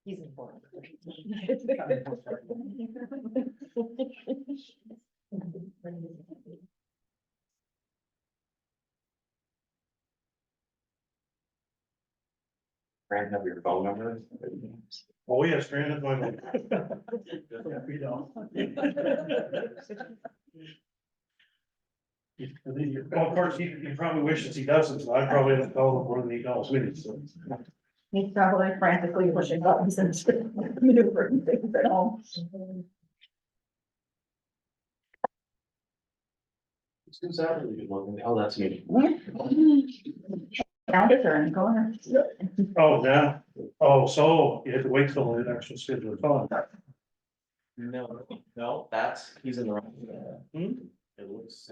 He's important. Brand, have your phone number? Oh, yes, Brandon, my. Well, of course, he probably wishes he doesn't, so I probably have called him more than he calls me, so. He's probably frantically pushing buttons and maneuvering things at home. Who's that really good looking? Oh, that's me. Found it or in the corner. Oh, yeah, oh, so you have to wait till the actual schedule of time. No, no, he's in the wrong. Hmm? It looks.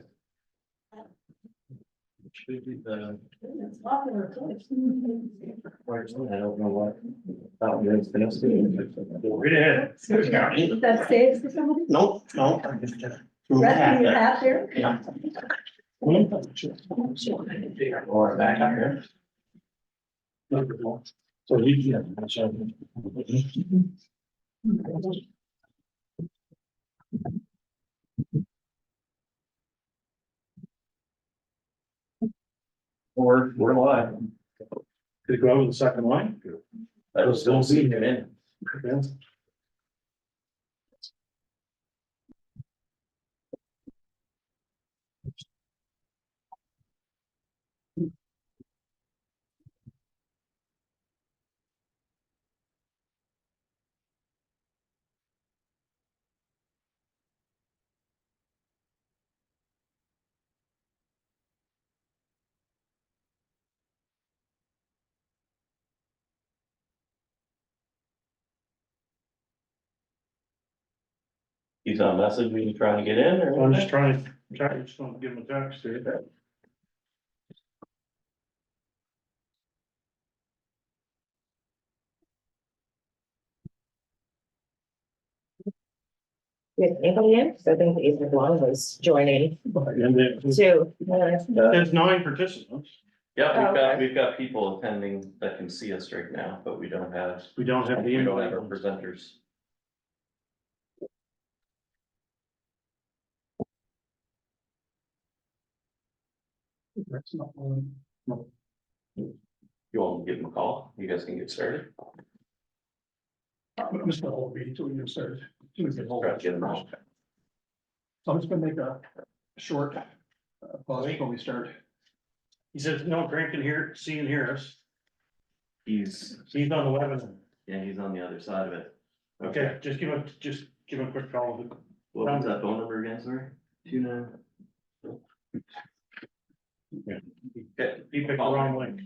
Should be the. It's popular. Where's the- I don't know what. Oh, yeah, it's gonna be- Right ahead. That saves for somebody? Nope, no. I'm just gonna- Resting your hat there? Yeah. Or back up here. So he, yeah, so. We're live. Did it go over the second line? I was still seeing it in. Yeah. He's on message, we trying to get in or? I'm just trying to just don't give him a text here. Anybody in? So I think Ethan Long was joining And then, too. there's 9 participants. Yeah, Oh, okay. we've got people attending that can see us right now, but we don't have We don't have the. our presenters. That's not one. No. You want to give them a call? You guys can get started. I'm just gonna hold the meeting till we get started. Till we get hold Try of to get them out. So I'm just gonna make a short pause before we start. He says, no, Grant can hear, see and hear us. He's, He's on the webinar. yeah, he's on the other side of it. Okay, just give him a quick call. What was that phone number again, sorry? 29. Okay. He picked the wrong link.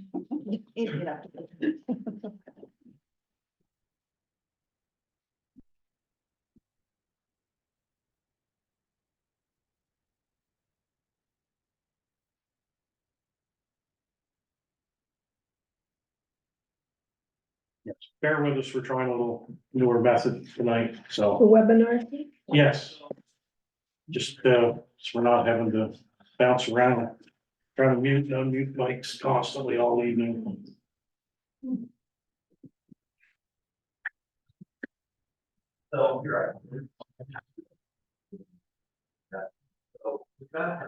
Yes, bear with us, we're trying a little newer method tonight, so. Webinar. Yes. Just, so we're not having to bounce around, trying to mute and unmute mics constantly all evening. So you're right. So, we've got,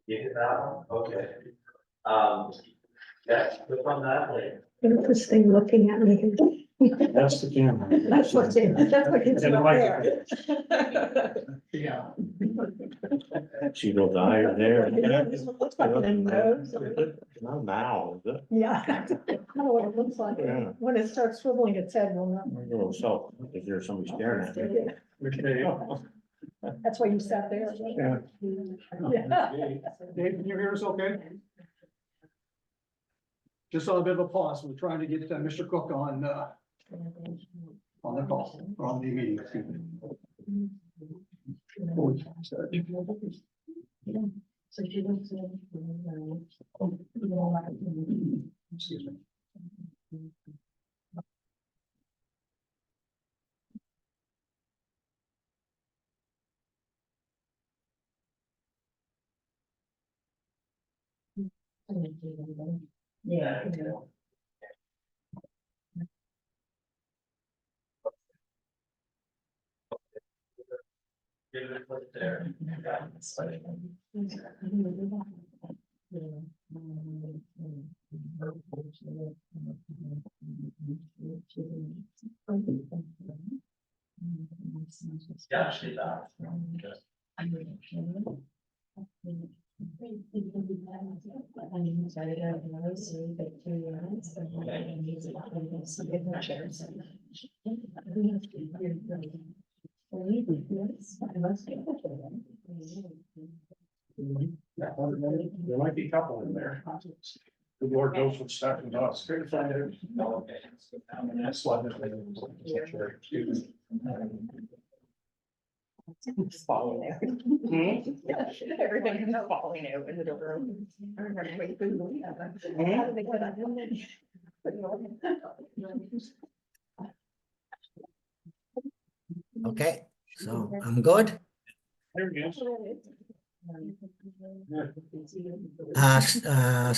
you hit that one? Okay. Yes, click on that link. Interesting looking at me. That's the camera. That's what it's And the right there. Yeah. She goes, you're there. Yeah, this one looks like an nose. Not now, is it? Yeah, I don't know what it looks like. Yeah. When it starts swiveling its head, we'll know. So, if there's somebody staring at me. Okay. That's why you sat there. Yeah. Yeah. Dave, can you hear us okay? Just on a bit of a pause, we're trying to get Mr. Cook on the call, or on the meeting, excuse me. Before we start. So she looks Excuse me. Yeah. Get it put there. Yeah, actually, that. There might be a couple in there. The Lord knows what's starting to us. That's what. It's falling out. Everything is falling out in the door. I remember when food. How did they put that in there? Okay, so I'm good. There he is.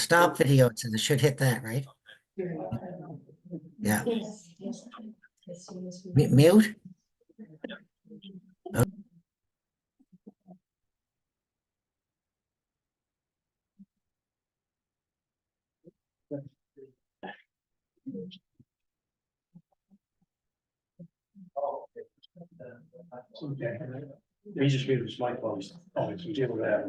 Stop video, so it should hit that, right? Yeah. Mute? Okay. He just muted his mic while he's, dealing with that.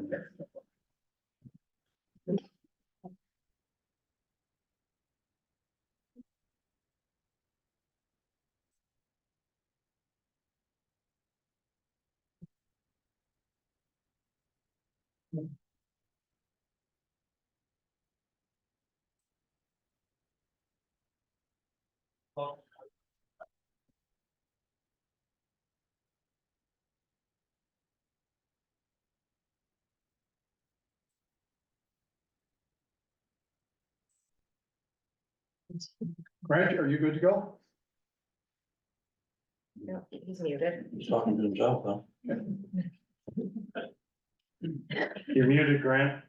Grant, are you good to go? No, he's muted. He's talking to himself, huh? You're muted, Grant.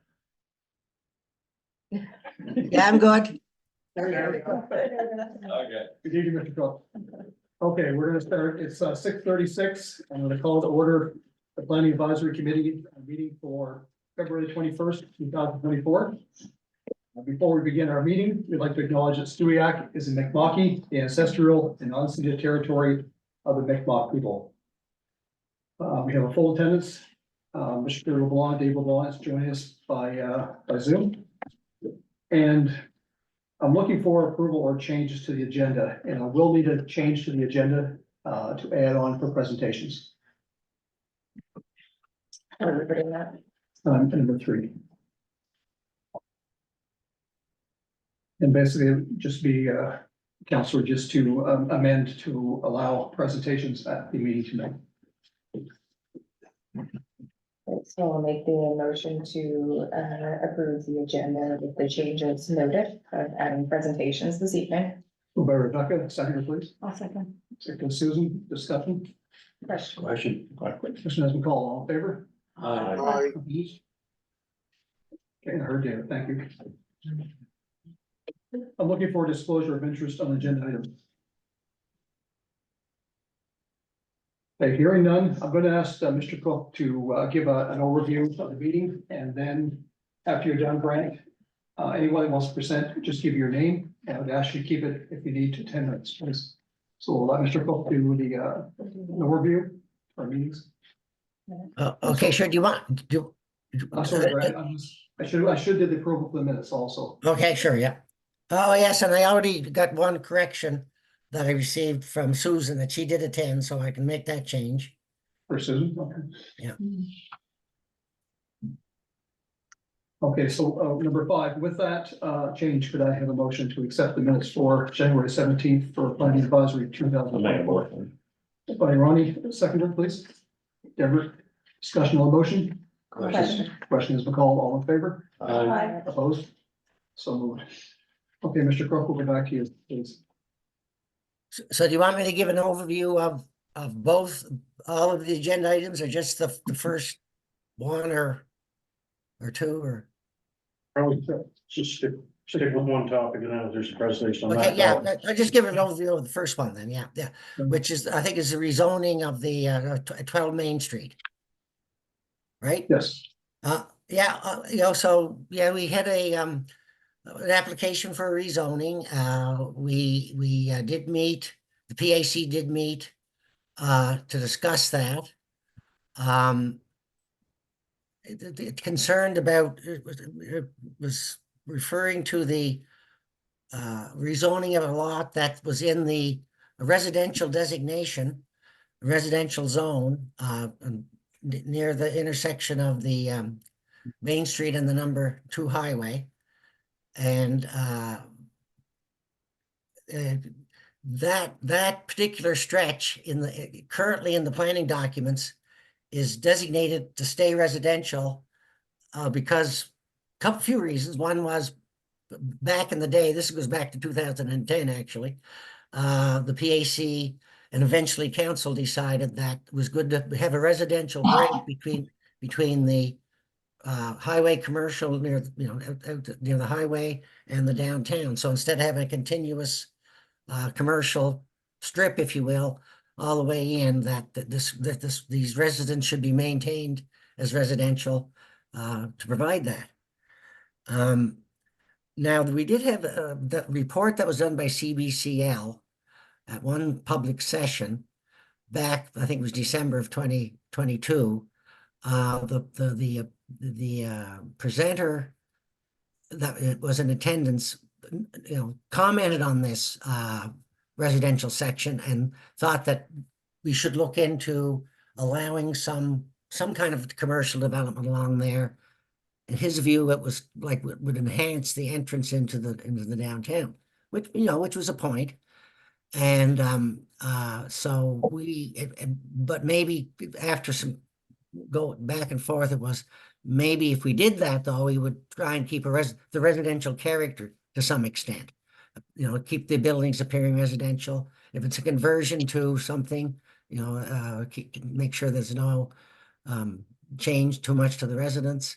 Yeah, I'm good. There we go. Okay. Good evening, Mr. Cook. Okay, we're gonna start, it's 6:36, I'm gonna call to order the planning advisory committee meeting for February 21st, 2024. Before we begin our meeting, we'd like to acknowledge that Stewiacke is in Mi'kma'ki, the ancestral and unceded territory of the Mi'kmaq people. We have a full attendance. Mr. LeBlanc, Dave LeBlanc is joining us by Zoom. And I'm looking for approval or changes to the agenda, and I will need a change to the agenda to add on for presentations. Are we putting that? Number 3. And basically, just be Counselor, just to amend to allow presentations at the meeting tonight. So I'll make the motion to approve the agenda with the changes noted, adding presentations this evening. Moved by Rebecca, second, please. I'll second. Second, Susan, discussion. Question. Question. Question has been called, all in favor? Aye. Opposed? Okay, I heard David, thank you. I'm looking for disclosure of interest on agenda items. Okay, hearing none, I'm going to ask Mr. Cook to give an overview of the meeting, and then after you're done, Grant, anyone who wants to present, just give your name, and I would ask you to keep it, if you need, to 10 minutes, please. So we'll let Mr. Cook do the an overview for our meetings. Okay, sure. Do you want, do? I'm sorry, Grant, I should do the approval for the minutes also. Okay, sure, yeah. Oh, yes, and I already got one correction that I received from Susan that she did attend, so I can make that change. For Susan, okay. Yeah. Okay, so number 5, with that change, could I have a motion to accept the minutes for January 17th for planning advisory 2024? By Ronnie, seconder, please. Deborah, discussion on the motion. Question. Question has been called, all in favor? Aye. Opposed? So moved. Okay, Mr. Crook, we'll go back to you, please. So do you want me to give an overview of both, all of the agenda items, or just the first one or two, or? Probably just stick with one topic and then there's a presentation on Okay, that. yeah, topic. I'll just give an overview of the first one then, yeah, which is, I think is the rezoning of the 12 Main Street. Right? Yes, Yeah, so, yeah, we had an application for a rezoning. We did meet, the PAC did meet to discuss that. It concerned about, it was referring to the rezoning of a lot that was in the residential designation, residential zone, near the intersection of the Main Street and the number 2 highway. And that particular stretch currently in the planning documents is designated to stay residential because few reasons. One was back in the day, this goes back to 2010 actually, the PAC and eventually council decided that it was good to have a residential break between the highway commercial near, out near the highway and the downtown. So instead of having a continuous commercial strip, if you will, all the way in, these residents should be maintained as residential to provide that. Now, we did have the report that was done by CBCL at one public session back, I think it was December of 2022. The presenter that was in attendance, commented on this residential section and thought that we should look into allowing some kind of commercial development along there. In his view, it was like would enhance the entrance into the downtown, which was a point. And so but maybe after some go back and forth, it was maybe if we did that though, we would try and keep the residential character to some extent. Keep the buildings appearing residential. If it's a conversion to something, make sure there's no change too much to the residents.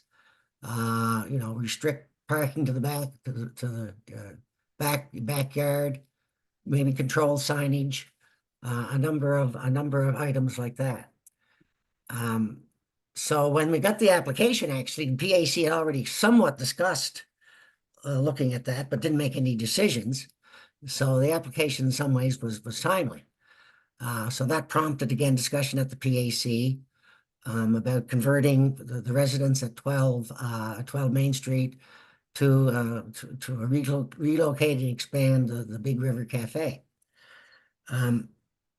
Restrict parking to the back, to the backyard, maybe control signage, a number of items like that. So when we got the application, actually, the PAC had already somewhat discussed looking at that, but didn't make any decisions. So the application in some ways was timely. So that prompted again discussion at the PAC about converting the residents at 12 Main Street to relocate and expand the Big River Cafe.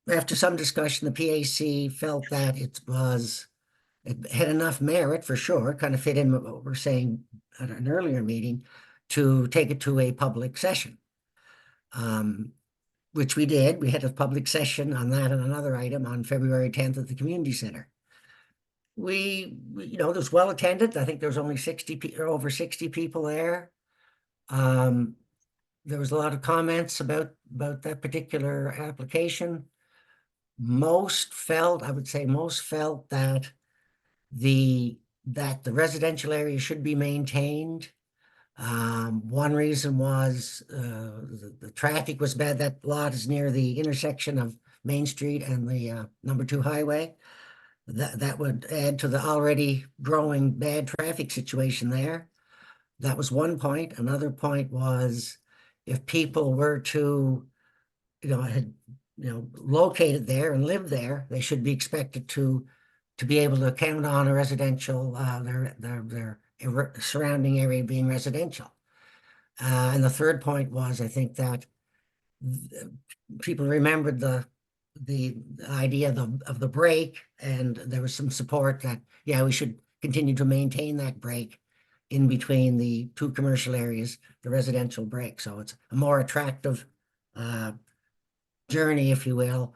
After some discussion, the PAC felt that it had enough merit for sure, kind of fit in with what we're saying at an earlier meeting, to take it to a public session, which we did. We had a public session on that and another item on February 10th at the community center. It was well attended. I think there was only over 60 people there. There was a lot of comments about that particular application. I would say most felt that the residential area should be maintained. One reason was the traffic was bad. That lot is near the intersection of Main Street and the number 2 highway. That would add to the already growing bad traffic situation there. That was one point. Another point was if people were to, located there and lived there, they should be expected to be able to count on a residential, their surrounding area being residential. And the third point was, I think that people remembered the idea of the break, and there was some support that, we should continue to maintain that break in between the 2 commercial areas, the residential break. So it's a more attractive journey, if you will,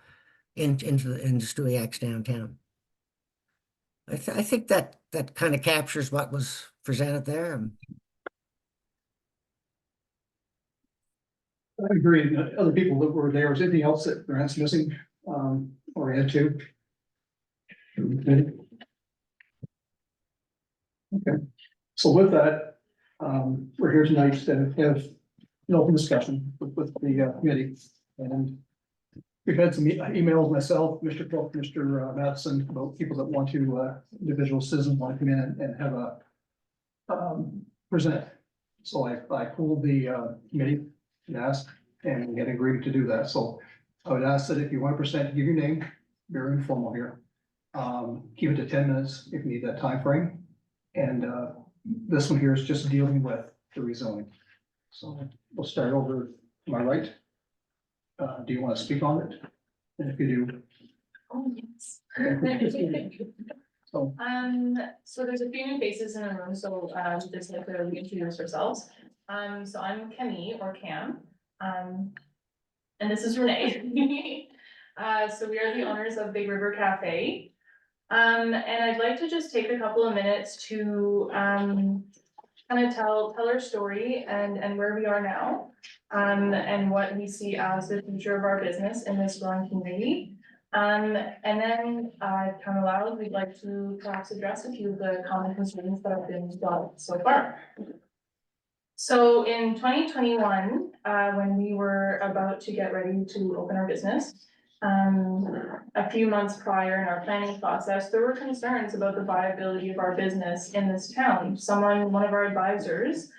into Stewiacke's downtown. I think that kind of captures what was presented there. I agree. Other people that were there, was anything else that Grant's missing or add to? Okay, so with that, We're here tonight to have an open discussion with the committee. And we've had some emails myself, Mr. Cook, Mr. Matheson, about people that want to, individual citizens want to come in and have a present. So I pulled the committee and asked, and we had agreed to do that. So I would ask that if you want to present, give your name, very informal here. Keep it to 10 minutes if you need that time frame. And this one here is just dealing with the rezoning. So we'll start over to my right. Do you want to speak on it? And if you do, Oh, yes. so So there's a few new faces in the room, so, just like to reintroduce ourselves. So I'm Camille or Cam, and this is Renee. So we are the owners of Big River Cafe. And I'd like to just take a couple of minutes to, kind of tell our story and where we are now. And what we see as the future of our business in this growing community. And then, time allowed, we'd like to perhaps address a few of the common concerns that have been brought so far. So in 2021, when we were about to get ready to open our business, a few months prior in our planning process, there were concerns about the viability of our business in this town. One of our advisors,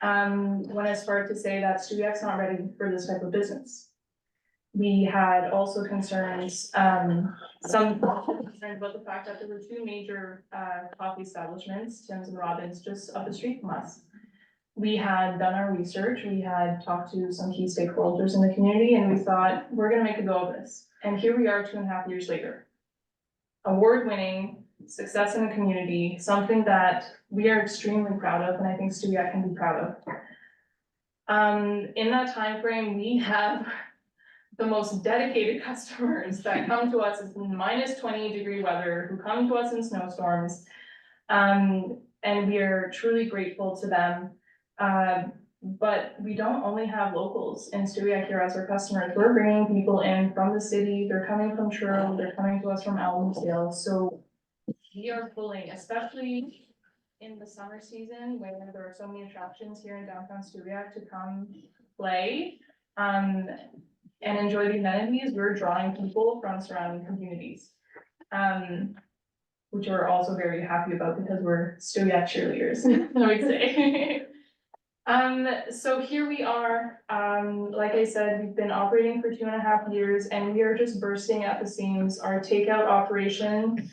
went as far to say that Stewiacke's not ready for this type of business. We had also concerns, some concerns about the fact that there were two major coffee establishments, Tim's and Robin's, just up the street from us. We had done our research, we had talked to some key stakeholders in the community, and we thought, we're gonna make a go of this. And here we are 2.5 years later. Award-winning, success in the community, something that we are extremely proud of, and I think Stewiacke can be proud of. In that time frame, we have the most dedicated customers that come to us in -20-degree weather, who come to us in snowstorms. And we are truly grateful to them. But we don't only have locals in Stewiacke here as our customers. We're bringing people in from the city. They're coming from Truro. They're coming to us from Almondale. So we are pulling, especially in the summer season, where there are so many attractions here in downtown Stewiacke to come play. And enjoy the amenities. We're drawing people from surrounding communities. Which we're also very happy about because we're Stewiacke cheerleaders, I would say. So here we are, like I said, we've been operating for 2.5 years and we are just bursting at the seams. Our takeout operation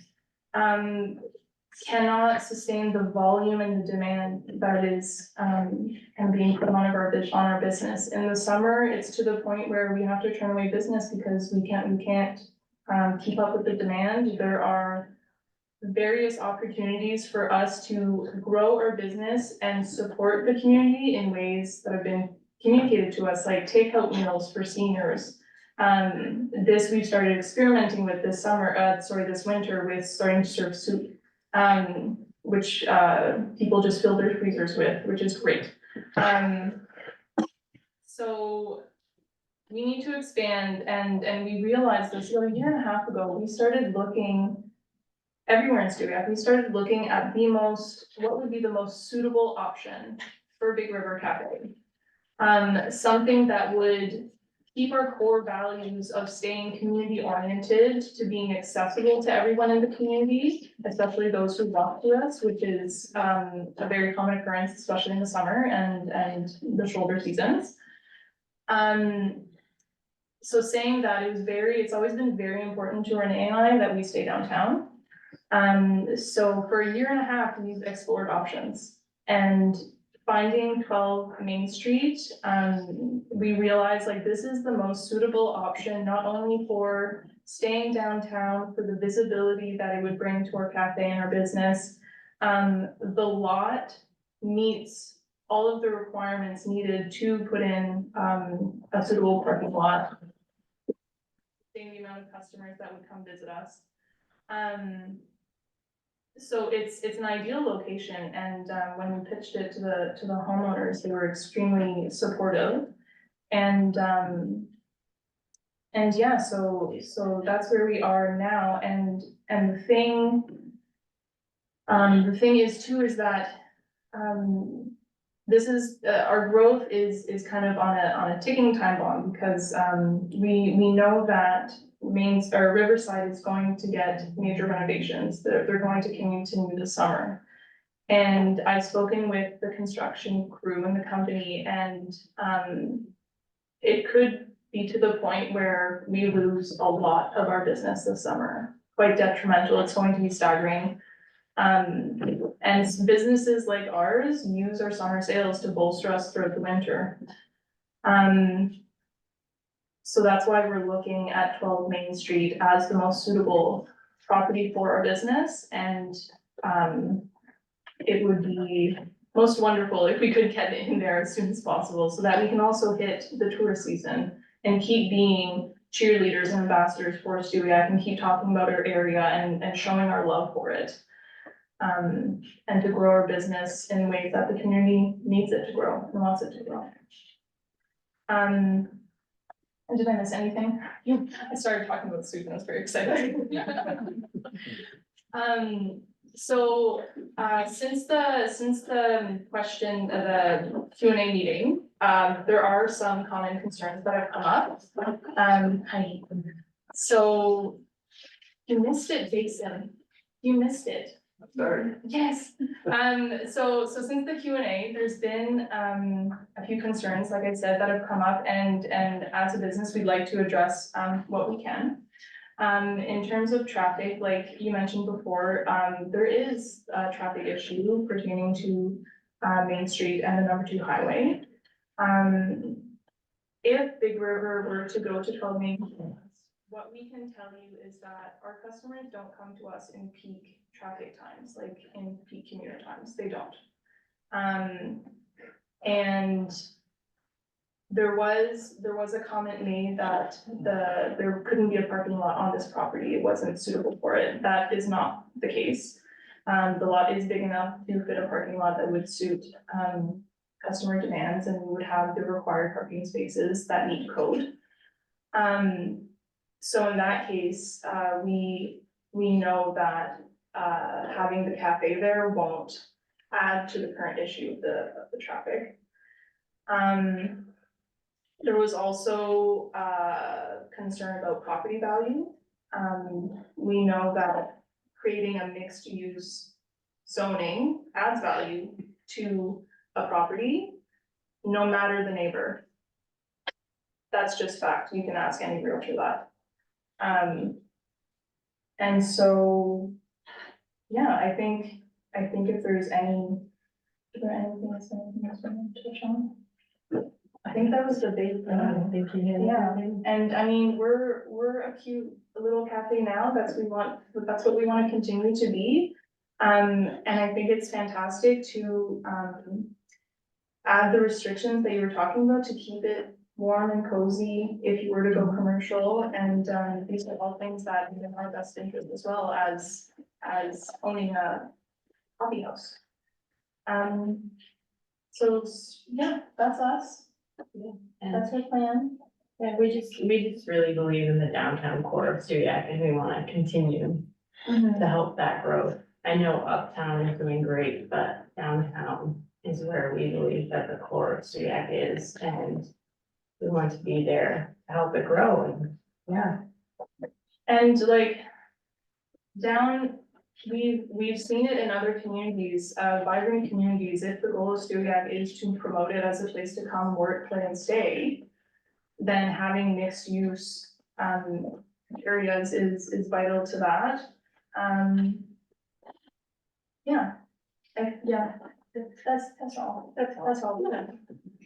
cannot sustain the volume and the demand that is kind of being put on our business. In the summer, it's to the point where we have to turn away business because we can't keep up with the demand. There are various opportunities for us to grow our business and support the community in ways that have been communicated to us, like takeout meals for seniors. This we've started experimenting with this winter with starting to serve soup. Which people just fill their freezers with, which is great. So we need to expand and we realized this, 1.5 years ago, we started looking everywhere in Stewiacke. We started looking at what would be the most suitable option for Big River Cafe. Something that would keep our core values of staying community oriented to being accessible to everyone in the community, especially those who walk to us, which is a very common occurrence, especially in the summer and the shoulder seasons. So saying that, it's always been very important to Renee and I that we stay downtown. So for 1.5 years, we've explored options, and finding 12 Main Street, we realized this is the most suitable option, not only for staying downtown, for the visibility that it would bring to our cafe and our business. The lot meets all of the requirements needed to put in a suitable parking lot. Seeing the amount of customers that would come visit us. So it's an ideal location, and when we pitched it to the homeowners, they were extremely supportive. And yeah, so that's where we are now. And the thing is too is that this is, our growth is kind of on a ticking time bomb because, we know that Riverside is going to get major renovations. They're going to continue this summer. And I've spoken with the construction crew and the company and, it could be to the point where we lose a lot of our business this summer. Quite detrimental. It's going to be staggering. And businesses like ours use our summer sales to bolster us throughout the winter. So that's why we're looking at 12 Main Street as the most suitable property for our business and, it would be most wonderful if we could get in there as soon as possible so that we can also hit the tourist season and keep being cheerleaders and ambassadors for Stewiacke and keep talking about our area and showing our love for it. And to grow our business in ways that the community needs it to grow and wants it to grow. And did I miss anything? I started talking about soup and I was very excited. So, since the question, the Q&A meeting, there are some common concerns that have come up. So you missed it, Jason. You missed it. Sorry. Yes. So since the Q&A, there's been, a few concerns, like I said, that have come up and as a business, we'd like to address, what we can. In terms of traffic, like you mentioned before, there is a traffic issue pertaining to Main Street and the number 2 highway. If Big River were to go to 12 Main, what we can tell you is that our customers don't come to us in peak traffic times, like in peak commuter times, they don't. And there was a comment made that there couldn't be a parking lot on this property, it wasn't suitable for it. That is not the case. The lot is big enough to fit a parking lot that would suit customer demands and we would have the required parking spaces that meet code. So in that case, we know that having the cafe there won't add to the current issue of the traffic. There was also concern about property value. We know that creating a mixed use zoning adds value to a property, no matter the neighbor. That's just fact. You can ask any realtor that. And so, yeah, I think if there's anything else I want to touch on? I think that was the big thing. Yeah, and I mean, we're a cute little cafe now, that's what we want to continue to be. And I think it's fantastic to add the restrictions that you were talking about to keep it warm and cozy if you were to go commercial, and these are all things that are in our best interest as well as owning a coffee house. So yeah, that's us. That's our plan. Yeah, we just really believe in the downtown core of Stewiacke and we wanna continue to help that growth. I know uptown is doing great, but downtown is where we believe that the core of Stewiacke is, and we want to be there to help it grow, and yeah. And like we've seen it in other communities, vibrant communities. If the goal of Stewiacke is to promote it as a place to come, work, play, and stay, then having mixed use areas is vital to that. That's all. That's all.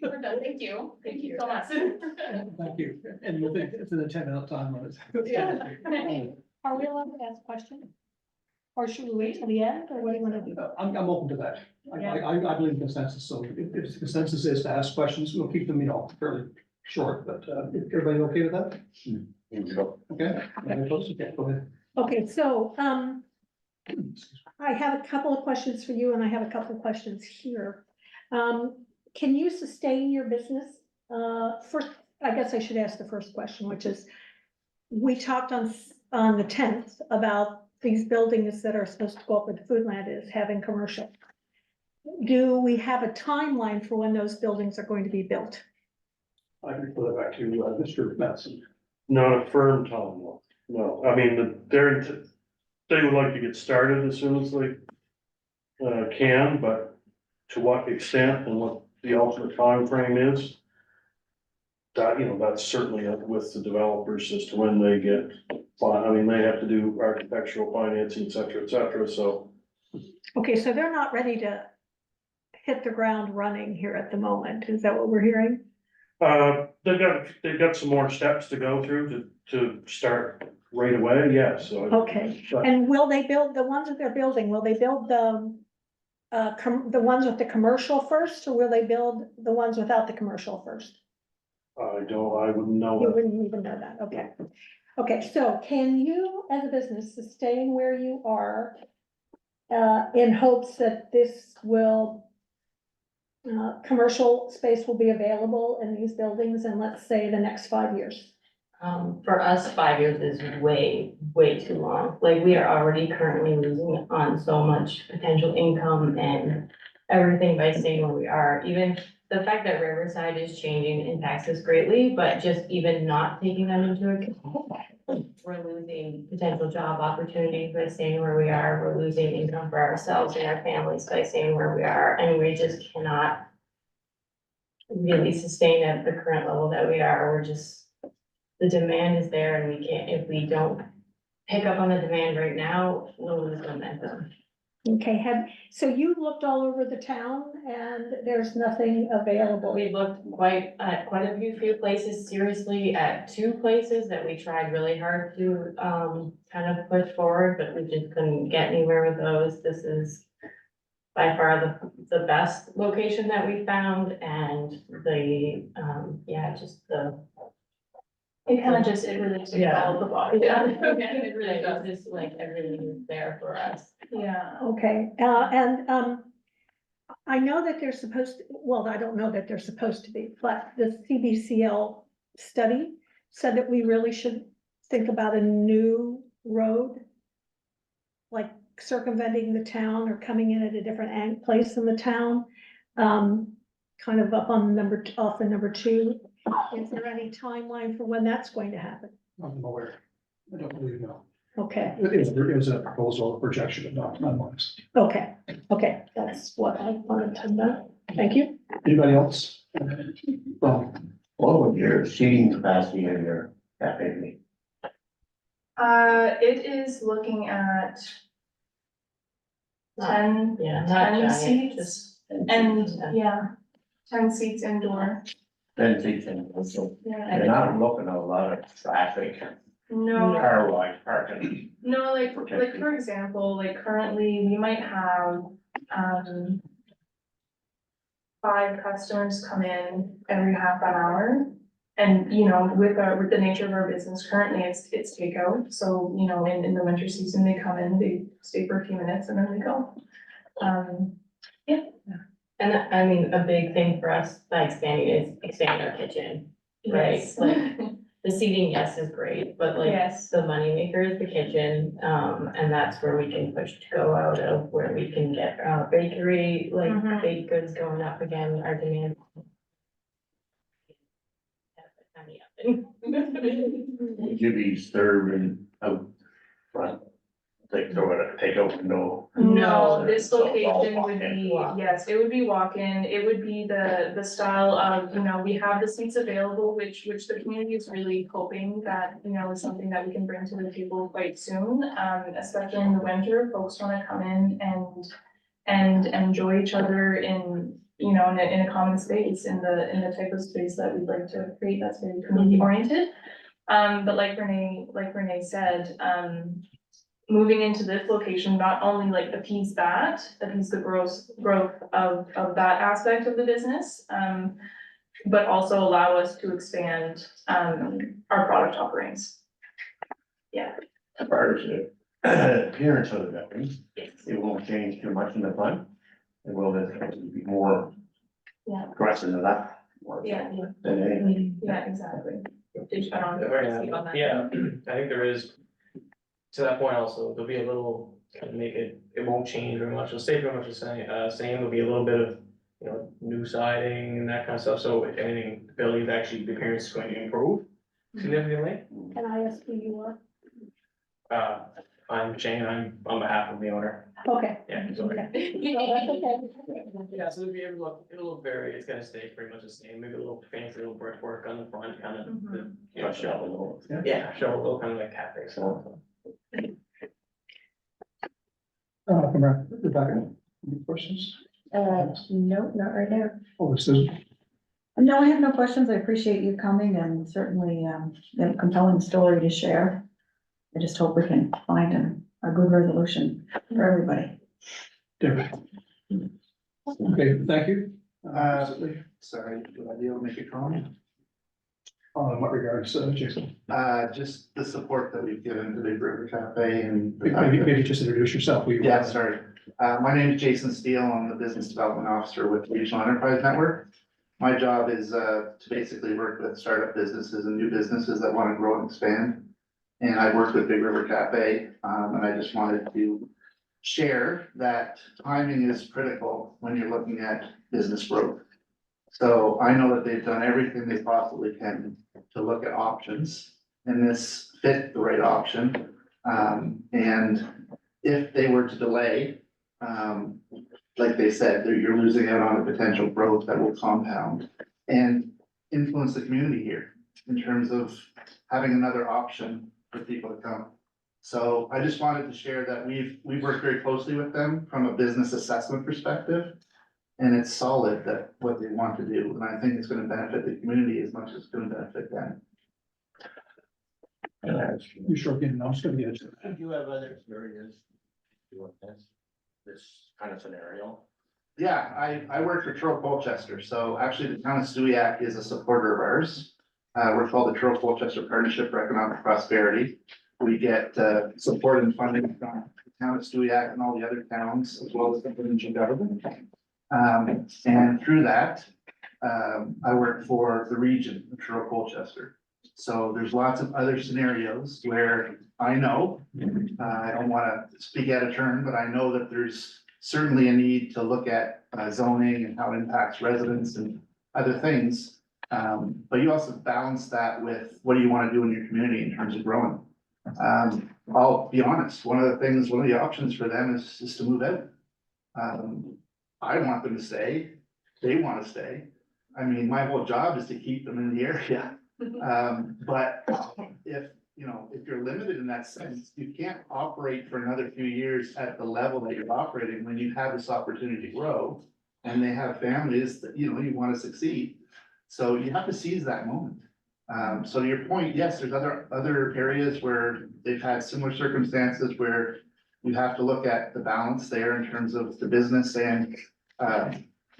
We're done. Thank you. Thank you so much. Thank you, and we'll think it's in the 10-minute time limit. Yeah. Are we allowed to ask questions? Or should we wait till the end, or what do you wanna do? I'm open to that. I believe in consensus, so if the consensus is to ask questions, we'll keep them, fairly short, but if everybody okay with that? Okay. Any opposed? Okay, go ahead. Okay, so, I have a couple of questions for you and I have a couple of questions here. Can you sustain your business? First, I guess I should ask the first question, which is, we talked on the 10th about these buildings that are supposed to go up where the food land is, having commercial. do we have a timeline for when those buildings are going to be built? I can put it back to Mr. Mattson. Not a firm timeline, no, I mean, they would like to get started as soon as they can, but to what extent and what the ultimate time frame is, that, that's certainly up with the developers as to when they get, I mean, they have to do architectural financing, et cetera, so. Okay, so they're not ready to hit the ground running here at the moment. Is that what we're hearing? They've got some more steps to go through to start right away, yes, so. Okay, But- and will they build, the ones that they're building, will they build the ones with the commercial first, or will they build the ones without the commercial first? I wouldn't know. You wouldn't even know that, okay. Okay, so can you, as a business, sustain where you are in hopes that this will commercial space will be available in these buildings in, let's say, the next 5 years? For us, 5 years is way, way too long. Like, we are already currently losing on so much potential income and everything by staying where we are. Even the fact that Riverside is changing impacts us greatly, but just even not taking them into account, we're losing potential job opportunities by staying where we are. We're losing income for ourselves and our families by staying where we are, and we just cannot really sustain at the current level that we are. We're just, the demand is there, and we can't, if we don't pick up on the demand right now, we'll lose momentum. Okay, so you looked all over the town and there's nothing available? We looked at quite a few places, seriously, at 2 places that we tried really hard to, kind of push forward, but we just couldn't get anywhere with those. This is by far the best location that we found, and It kind of just, it really just Yeah. followed the body. Yeah, it really does, just like everything is there for us. Yeah. Okay, I know that they're supposed to, well, I don't know that they're supposed to be, but the CBCL study said that we really should think about a new road, like circumventing the town or coming in at a different place in the town, kind of up on off the number 2. Is there any timeline for when that's going to happen? I'm aware. I don't believe no. Okay, It was a proposal, a projection, not ones. okay, that's what I wanted to know. Thank you. Anybody else? Well, What would your seating capacity in your cafe be? It is looking at Not- 10, Yeah, not 10 giant, seats, just. and, yeah, 10 seats indoor, Then seating, so yeah. you're not looking at a lot of traffic, No, car wise parking. no, like for example, like currently, we might have, 5 customers come in every half an hour. And, with the nature of our business currently, it's takeout, so, in the winter season, they come in, they stay for a few minutes and then they go. And I mean, a big thing for us by expanding our kitchen, right? Yes. Like, the seating, yes, is great, but like, Yes. the moneymaker is the kitchen, and that's where we can push to go out of, where we can get bakery, like Mhm. baked goods going up again, our demand. Would you be serving out front? Take out no. No, this So it's all location would be, walk-in. yes, it would be walk-in, it would be the style of, we have the seats available, which the community is really hoping that, is something that we can bring to the table quite soon, especially in the winter, folks wanna come in and enjoy each other in, in a common space, in the type of space that we'd like to create that's very community oriented. But like Renee said, moving into this location, not only like appease the growth of that aspect of the business, but also allow us to expand, our product offerings. As far as the appearance of the building, it won't change too much in the front. It will be more. Yeah. Aggressive than that. more Yeah. Than anything. Yeah, exactly. Did you want to speak on that? Yeah, I think there is, to that point also, there'll be a little kind of make it, it won't change very much, it'll stay pretty much the same, there'll be a little bit of, you know, new siding and that kind of stuff, so if anything, the building's actually, the appearance is going to improve significantly. Can I ask who you are? I'm Shane, I'm on behalf of the owner, Okay. yeah, sorry. Okay. No, that's okay. Yeah, so it'll vary, it's gonna stay pretty much the same, maybe a little fancy little brickwork on the front, kind of, you know, show a little, yeah, show a little kind of like cafe, so. Come back, Rebecca, any questions? No, not right now. Oh, Susan? No, I have no questions. I appreciate you coming and certainly, a compelling story to share. I just hope we can find a good resolution for everybody. David? Okay, thank you. Sorry, would I be able to make a comment? In what regards, Jason? Just the support that we've given to Big River Cafe and. Maybe just introduce yourself. Who you are. Yeah, sorry. My name is Jason Steele. I'm the Business Development Officer with Regional Enterprise Network. My job is to basically work with startup businesses and new businesses that want to grow and expand. And I've worked with Big River Cafe, and I just wanted to share that timing is critical when you're looking at business growth. So I know that they've done everything they possibly can to look at options, and this fit the right option. And if they were to delay, like they said, you're losing out on a potential growth that will compound and influence the community here in terms of having another option for people to come. So I just wanted to share that we've worked very closely with them from a business assessment perspective. And it's solid that what they want to do, and I think it's gonna benefit the community as much as it's gonna benefit them. You sure can, I'm just gonna get it. Do you have other experience doing this kind of scenario? Yeah, I work for Truro Colchester, so actually the town of Stewiacke is a supporter of ours. We're called the Truro Colchester Partnership for Economic Prosperity. We get support and funding from the town of Stewiacke and all the other towns, as well as the provincial government. And through that, I work for the region of Truro Colchester. So there's lots of other scenarios where I know, I don't wanna speak out of turn, but I know that there's certainly a need to look at zoning and how it impacts residents and other things. But you also balance that with what do you wanna do in your community in terms of growing? I'll be honest, one of the options for them is to move out. I want them to stay, they wanna stay. I mean, my whole job is to keep them in the area. But if you're limited in that sense, you can't operate for another few years at the level that you're operating when you have this opportunity to grow. And they have families that, you wanna succeed. So you have to seize that moment. So to your point, yes, there's other areas where they've had similar circumstances where you have to look at the balance there in terms of the business and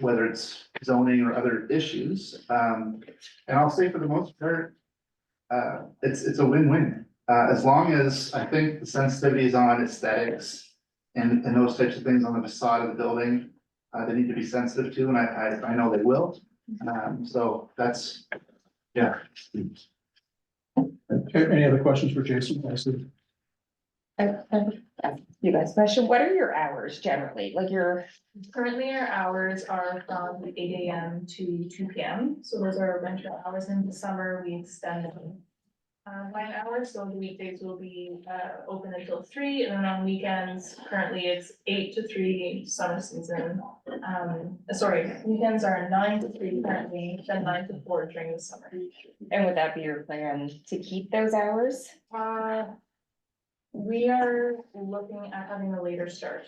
whether it's zoning or other issues. And I'll say for the most part, it's a win-win. As long as I think the sensitivity is on aesthetics and those types of things on the facade of the building, they need to be sensitive to, and I know they will. So that's, yeah. Any other questions for Jason? I see. You guys, question, what are your hours generally? Like your, Currently, our hours are from 8 AM to 2 PM, so those are winter hours. In the summer, we extend them by an hour, so the weekdays will be open until 3, and then on weekends, currently it's 8 to 3 summer season. Weekends are 9 to 3 currently, then 9 to 4 during the summer. and would that be your plan to keep those hours? We are looking at having a later start.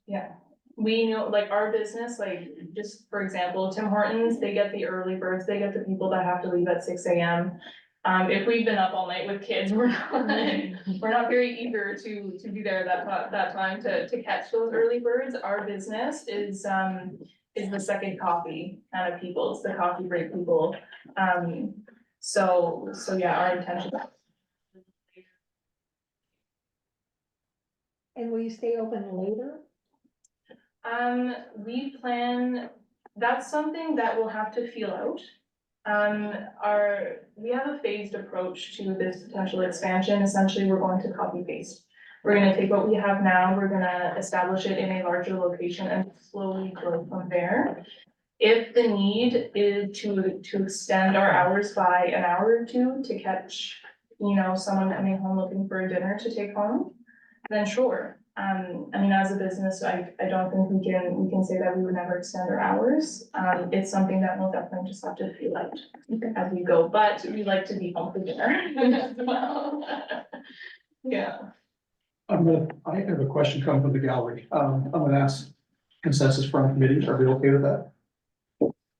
Yeah, we know, like, our business, like, just for example, Tim Hortons, they get the early birds, they get the people that have to leave at 6 AM. If we've been up all night with kids, we're not very eager to be there that time to catch those early birds. Our business is the second coffee kind of people, it's the coffee break people. So yeah, our intention. And will you stay open later? We plan, that's something that we'll have to feel out. We have a phased approach to this potential expansion. Essentially, we're going to copy paste. We're gonna take what we have now, we're gonna establish it in a larger location and slowly grow from there. If the need is to extend our hours by an hour or two to catch, you know, someone coming home looking for a dinner to take home, then sure. I mean, as a business, I don't think we can say that we would never extend our hours. It's something that we'll definitely just have to feel out as we go, but we like to be home for dinner as well. Yeah. I have a question coming from the gallery. I'm gonna ask consensus from committee. Are we okay with that?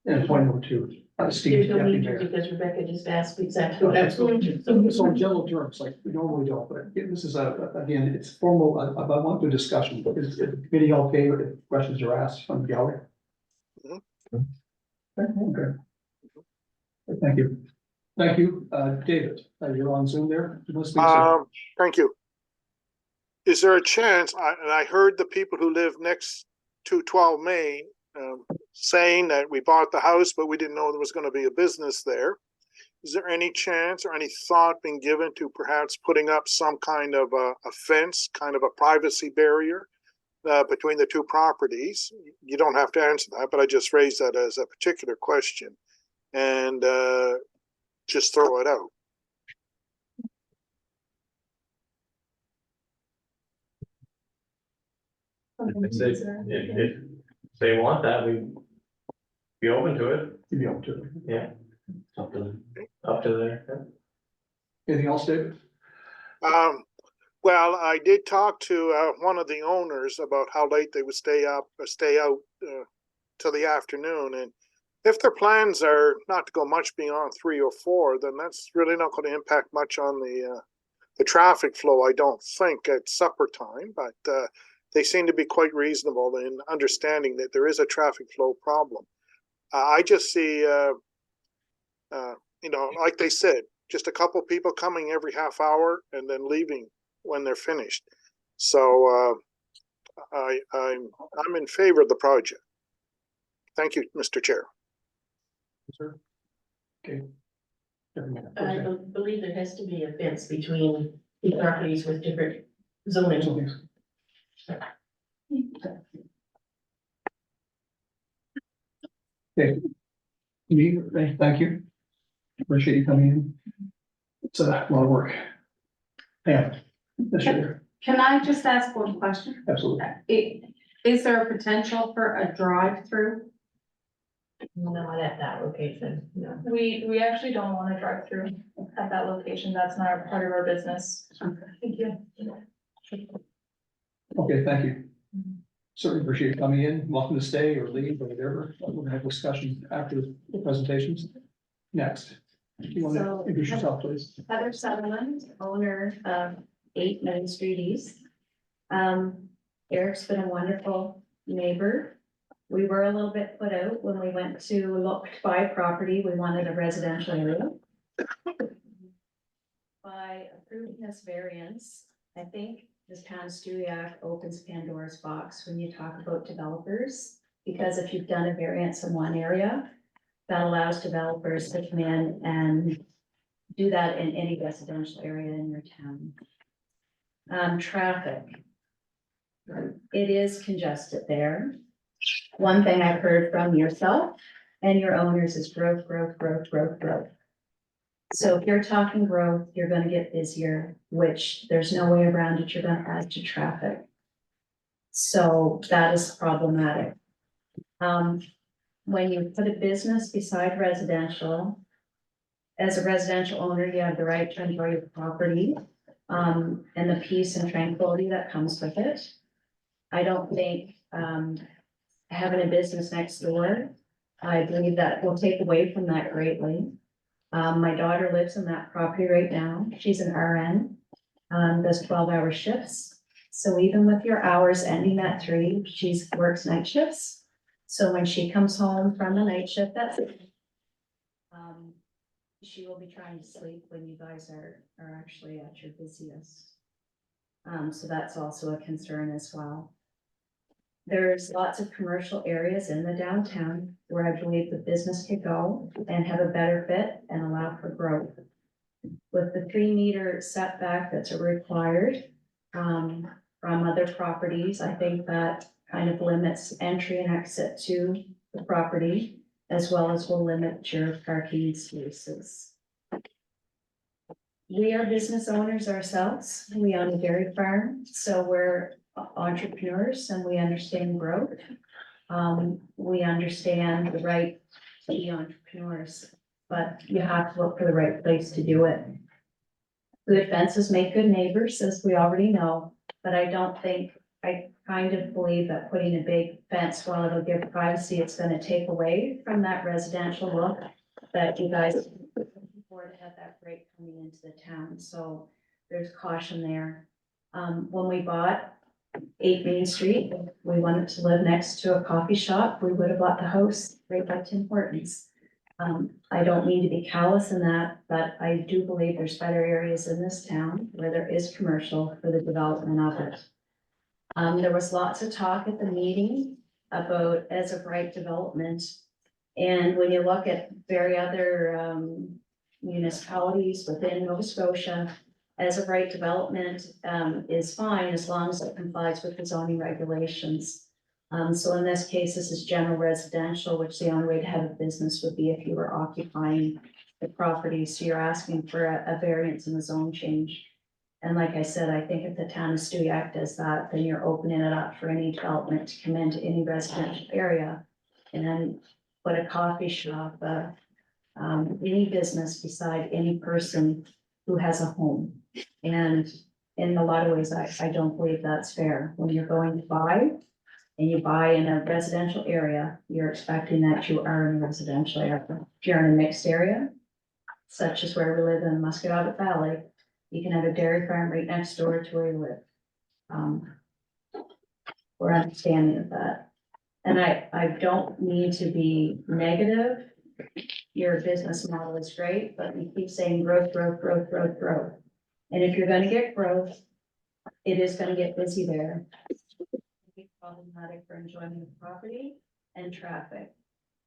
And point number two, Steve, There's no Deputy need to, Mayor. because Rebecca just asked exactly what Okay, I was going to. so in general terms, like we normally don't, but this is again, it's formal, I want the discussion, but is the committee okay if questions are asked from the gallery? Okay. Thank you. Thank you, David, you're on Zoom there. You must be so- Thank you. Is there a chance, and I heard the people who live next to 12 Main saying that we bought the house, but we didn't know there was going to be a business there. Is there any chance or any thought being given to perhaps putting up some kind of a fence, kind of a privacy barrier between the two properties? You don't have to answer that, but I just raised that as a particular question and just throw it out. If they want that, we'd be open to it. You'd be able to. Yeah. Up to there. Anything else, David? Well, I did talk to one of the owners about how late they would stay out till the afternoon. And if their plans are not to go much beyond 3 or 4, then that's really not going to impact much on the traffic flow, I don't think, at supper time. But they seem to be quite reasonable in understanding that there is a traffic flow problem. I just see, like they said, just a couple people coming every half hour and then leaving when they're finished. So I'm in favor of the project. Thank you, Mr. Chair. Sir? Okay. I believe there has to be a fence between the properties with different zoning. Okay. Thank you. Appreciate you coming in. It's a lot of work. Yeah. Sure. Can I just ask one question? Absolutely. Is there a potential for a drive-through? Not at that location, no. We actually don't want to drive through at that location. That's not part of our business. Thank you. Okay, thank you. Certainly appreciate you coming in. Welcome to stay or leave or whatever. We're gonna have discussion after the presentations. Next. You want to So- introduce yourself, please? Heather Sutherland, owner of 8 Main Street East. Eric's been a wonderful neighbor. We were a little bit put out when we went to look to buy property. We wanted a residential area. By approving this variance, I think this Pan-Stewiacke opens Pandora's box when you talk about developers. Because if you've done a variance in one area, that allows developers to come in and do that in any residential area in your town. Traffic. It is congested there. One thing I've heard from yourself and your owners is growth, growth, growth, growth, growth. So if you're talking growth, you're gonna get busier, which there's no way around it, you're gonna add to traffic. So that is problematic. When you put a business beside residential, as a residential owner, you have the right to enjoy your property, and the peace and tranquility that comes with it. I don't think, having a business next door, I believe that will take away from that greatly. My daughter lives in that property right now. She's an RN, does 12-hour shifts. So even with your hours ending at 3, she works night shifts. So when she comes home from the night shift, that's it. She will be trying to sleep when you guys are actually at your busiest. So that's also a concern as well. There's lots of commercial areas in the downtown where I believe the business could go and have a better fit and allow for growth. With the 3-meter setback that's required, from other properties. I think that kind of limits entry and exit to the property, as well as will limit your parking spaces. We are business owners ourselves. We own a dairy farm, so we're entrepreneurs and we understand growth. We understand the right to be entrepreneurs, but you have to look for the right place to do it. Good fences make good neighbors, as we already know, but I kind of believe that putting a big fence, while it'll give privacy, it's gonna take away from that residential look that you guys are looking for to have that break coming into the town, so there's caution there. When we bought 8 Main Street, we wanted to live next to a coffee shop, we would have bought the house right by Tim Hortons. I don't mean to be callous in that, but I do believe there's better areas in this town where there is commercial for the development of it. There was lots of talk at the meeting about as of right development. And when you look at very other municipalities within Nova Scotia, as of right development is fine as long as it complies with the zoning regulations. So in this case, this is general residential, which the only way to have a business would be if you were occupying the property. So you're asking for a variance in the zone change. And like I said, I think if the town of Stewiacke does that, then you're opening it up for any development to come into any residential area. And then put a coffee shop, any business beside any person who has a home. And in a lot of ways, I don't believe that's fair. When you're going to buy, and you buy in a residential area, you're expecting that you are in a residential area. If you're in a mixed area, such as where we live in Musquodoboit Valley, you can have a dairy farm right next door to where you live. We're understanding of that. And I don't mean to be negative. Your business model is great, but you keep saying growth, growth, growth, growth, growth. And if you're gonna get growth, it is gonna get busy there. It's problematic for enjoyment of property and traffic.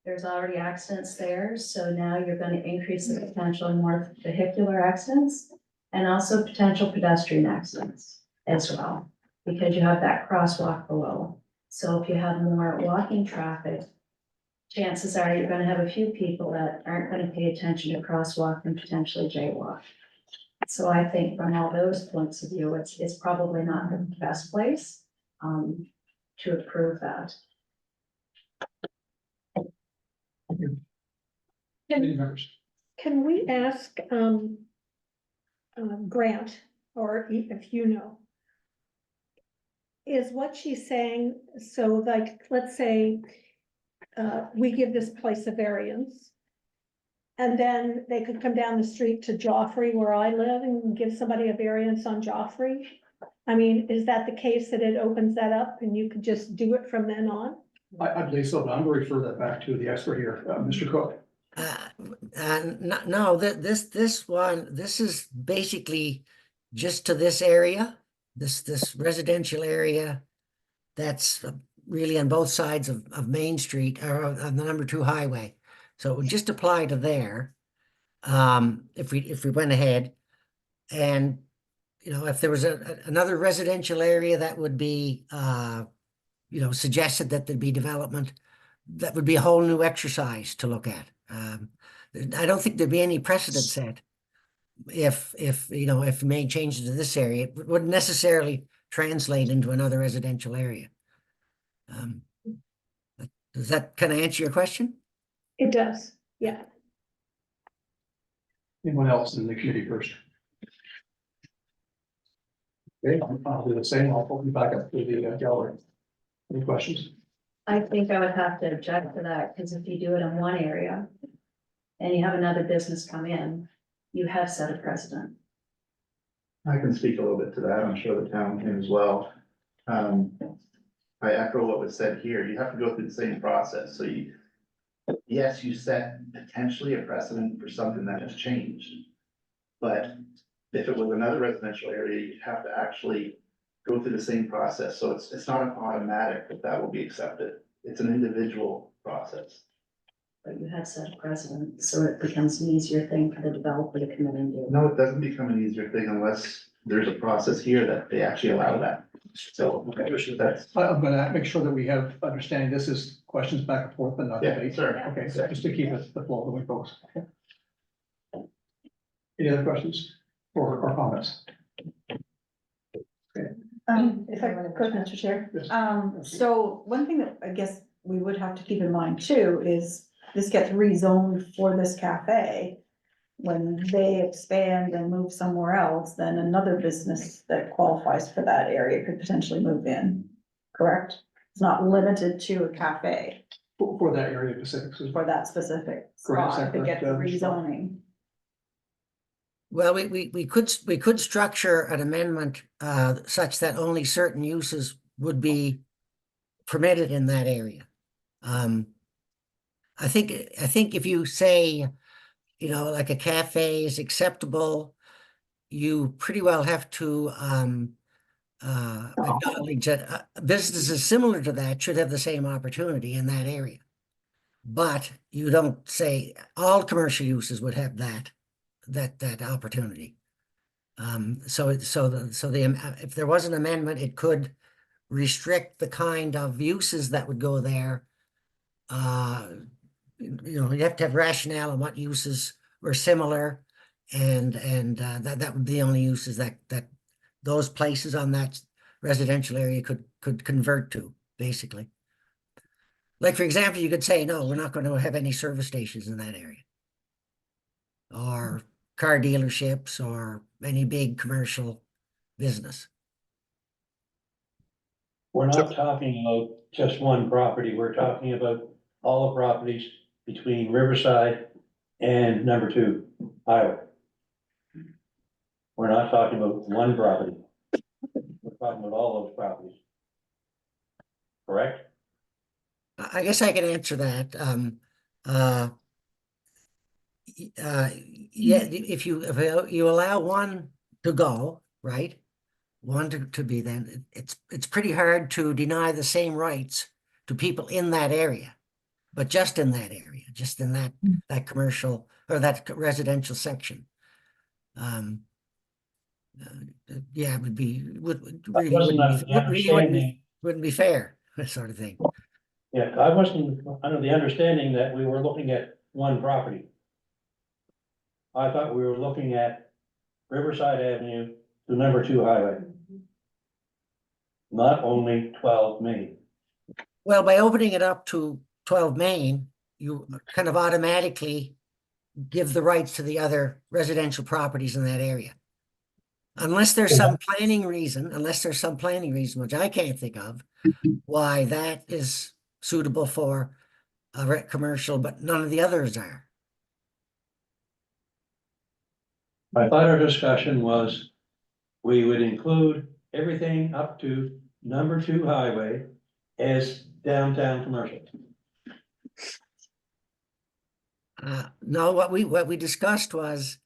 There's already accidents there, so now you're gonna increase the potential in more vehicular accidents and also potential pedestrian accidents as well, because you have that crosswalk below. So if you have more walking traffic, chances are you're gonna have a few people that aren't gonna pay attention to crosswalk and potentially jaywalk. So I think from all those points of view, it's probably not the best place to approve that. Any members? Can we ask, Grant, or if you know, is what she's saying, so like, let's say, we give this place a variance, and then they could come down the street to Joffrey, where I live, and give somebody a variance on Joffrey? I mean, is that the case, that it opens that up and you could just do it from then on? I believe so, but I'm gonna refer that back to the expert here, Mr. Cook. No, this one, this is basically just to this area, this residential area that's really on both sides of Main Street or on the number 2 highway. So it would just apply to there. If we went ahead and, you know, if there was another residential area that would be, you know, suggested that there'd be development, that would be a whole new exercise to look at. I don't think there'd be any precedent set if you know, if we made changes to this area, it wouldn't necessarily translate into another residential area. Does that kind of answer your question? It does, yeah. Anyone else in the committee first? Okay, I'll do the same. I'll open back up to the gallery. Any questions? I think I would have to object to that, because if you do it in one area and you have another business come in, you have set a precedent. I can speak a little bit to that. I'm sure the town can as well. I echo what was said here. You have to go through the same process. So yes, you set potentially a precedent for something that has changed. But if it was another residential area, you'd have to actually go through the same process. So it's not an automatic that will be accepted. It's an individual process. But you have set a precedent, so it becomes an easier thing for the developer to come in and do. No, it doesn't become an easier thing unless there's a process here that they actually allow that. So that's, I'm gonna make sure that we have understanding, this is questions back and forth, but not yeah, debate. sorry. Okay, so just to keep it the flow going, folks. Okay. Any other questions or comments? If I could, Mr. Chair, Yes. so one thing that I guess we would have to keep in mind too is this gets rezoned for this cafe. When they expand and move somewhere else, then another business that qualifies for that area could potentially move in, correct? It's not limited to a cafe For that area specifics. for that specific Correct, is spot, that if it gets correct, rezoning. Well, we could structure an amendment such that only certain uses would be permitted in that area. I think if you say, you know, like a cafe is acceptable, you pretty well have to acknowledge that businesses similar to that should have the same opportunity in that area. But you don't say all commercial uses would have that opportunity. If there was an amendment, it could restrict the kind of uses that would go there. You know, you have to have rationale on what uses were similar, and that would be the only uses that those places on that residential area could convert to, basically. Like, for example, you could say, no, we're not going to have any service stations in that area, or car dealerships, or any big commercial business. We're not talking about just one property, we're talking about all the properties between Riverside and number 2 highway. We're not talking about one property. We're talking about all those properties. Correct? I guess I can answer that. Yeah, if you allow one to go, right? One to be, then it's pretty hard to deny the same rights to people in that area, but just in that area, just in that commercial or that residential section. Yeah, it would be wouldn't be fair, that sort of thing. Yeah, I wasn't under the understanding that we were looking at one property. I thought we were looking at Riverside Avenue to number 2 highway. Not only 12 Main. Well, by opening it up to 12 Main, you kind of automatically give the rights to the other residential properties in that area. Unless there's some planning reason, which I can't think of, why that is suitable for a commercial, but none of the others are. I thought our discussion was we would include everything up to number 2 highway as downtown commercial. No, what we discussed was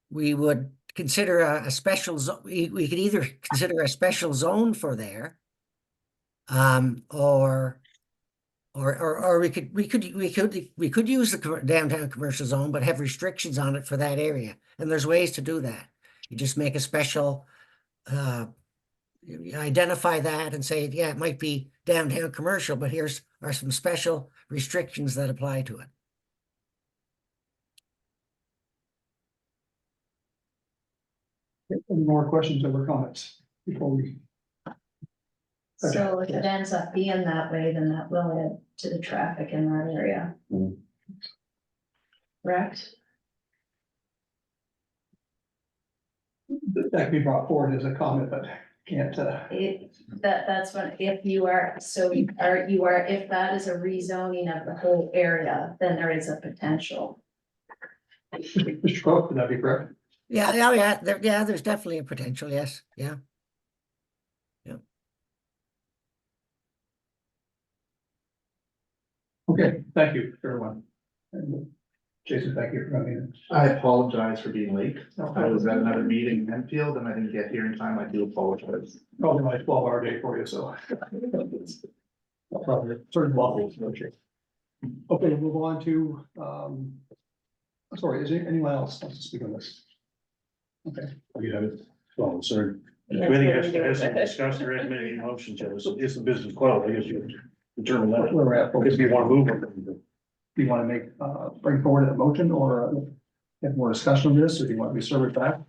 we would consider a special we could either consider a special zone for there, or we could use the downtown commercial zone, but have restrictions on it for that area. And there's ways to do that. You just make a special, you identify that and say, yeah, it might be downtown commercial, but are some special restrictions that apply to it. Any more questions or comments before we? So if it ends up being that way, then that will add to the traffic in that area. Correct? That can be brought forward as a comment, but can't, That's when, if you are, if that is a rezoning of the whole area, then there is a potential. Mr. Coe, would that be correct? Yeah, there's definitely a potential, yes, yeah. Okay, thank you, everyone. And Jason, thank you for coming in. I apologize for being late. No, I was at another meeting in Enfield and I didn't get here in time. I do apologize. Probably my 12-hour day for you, so. Probably certain levels, no change. Okay, we'll move on to, sorry, is there anyone else wants to speak on this? Okay. You have it. Well, so the committee has to discuss or has made any motions yet. It's a business close. I guess you determine that. Where we're at, If you want to move it. do you want to make, bring forward a motion or have more discussion on this, or do you want me to serve it back?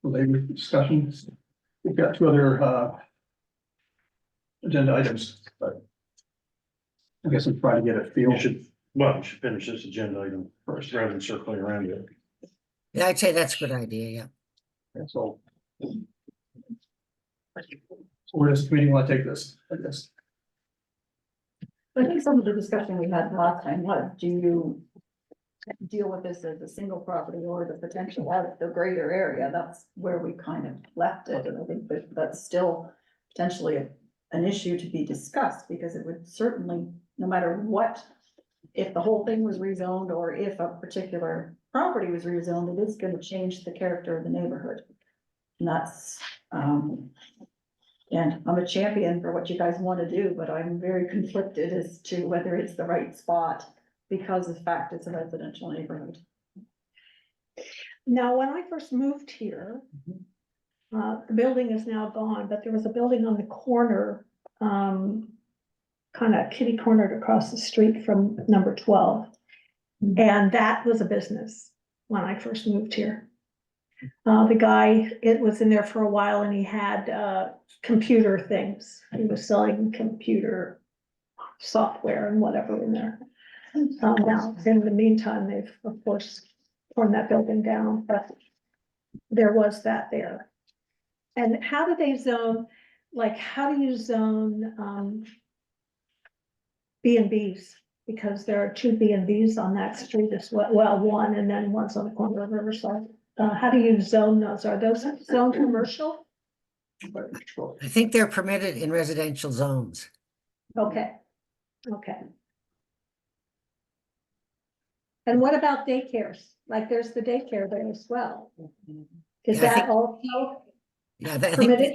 For later discussions, we've got two other, agenda items, but I guess I'm trying to get a feel. You should finish this agenda item first rather than circling around it. Yeah, I'd say that's a good idea, yeah. And so. Where does the committee want to take this, I guess? I think some of the discussion we had last time was, do you deal with this as a single property or the potential of the greater area? That's where we kind of left it, and I think that that's still potentially an issue to be discussed, because it would certainly, no matter what, if the whole thing was rezoned or if a particular property was rezoned, it is gonna change the character of the neighborhood. And that's, and I'm a champion for what you guys wanna do, but I'm very conflicted as to whether it's the right spot because of the fact it's a residential neighborhood. Now, when I first moved here, the building is now gone, but there was a building on the corner, kind of kitty cornered across the street from number 12. And that was a business when I first moved here. The guy, it was in there for a while and he had, computer things. He was selling computer software and whatever in there. Now, in the meantime, they've of course torn that building down, but there was that there. And how do they zone, like, how do you zone, B&Bs? Because there are two B&Bs on that street as well, one, and then one's on the corner of Riverside. How do you zone those? Are those zone commercial? I think they're permitted in residential zones. Okay, okay. And what about daycares? Like, there's the daycare there as well. Is Yeah, I that think- also Yeah, I think, permitted?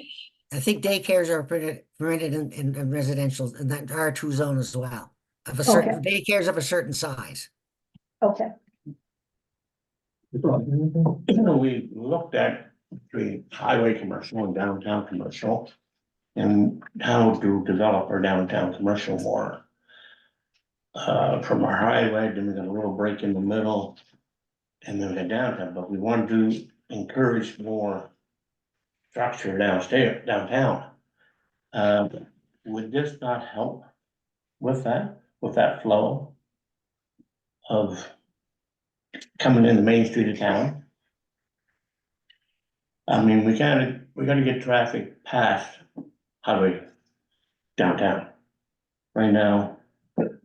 I think daycares are permitted in residential, in that R2 zone as well. Of a certain, daycares of a certain size. Okay, We looked at between highway commercial and downtown commercial. And how to develop our downtown commercial more. From our highway, then we got a little break in the middle. And then we got downtown, but we wanted to encourage more structure downtown. Would this not help with that flow of coming in the main street of town? I mean, we gotta get traffic past highway downtown. Right now, when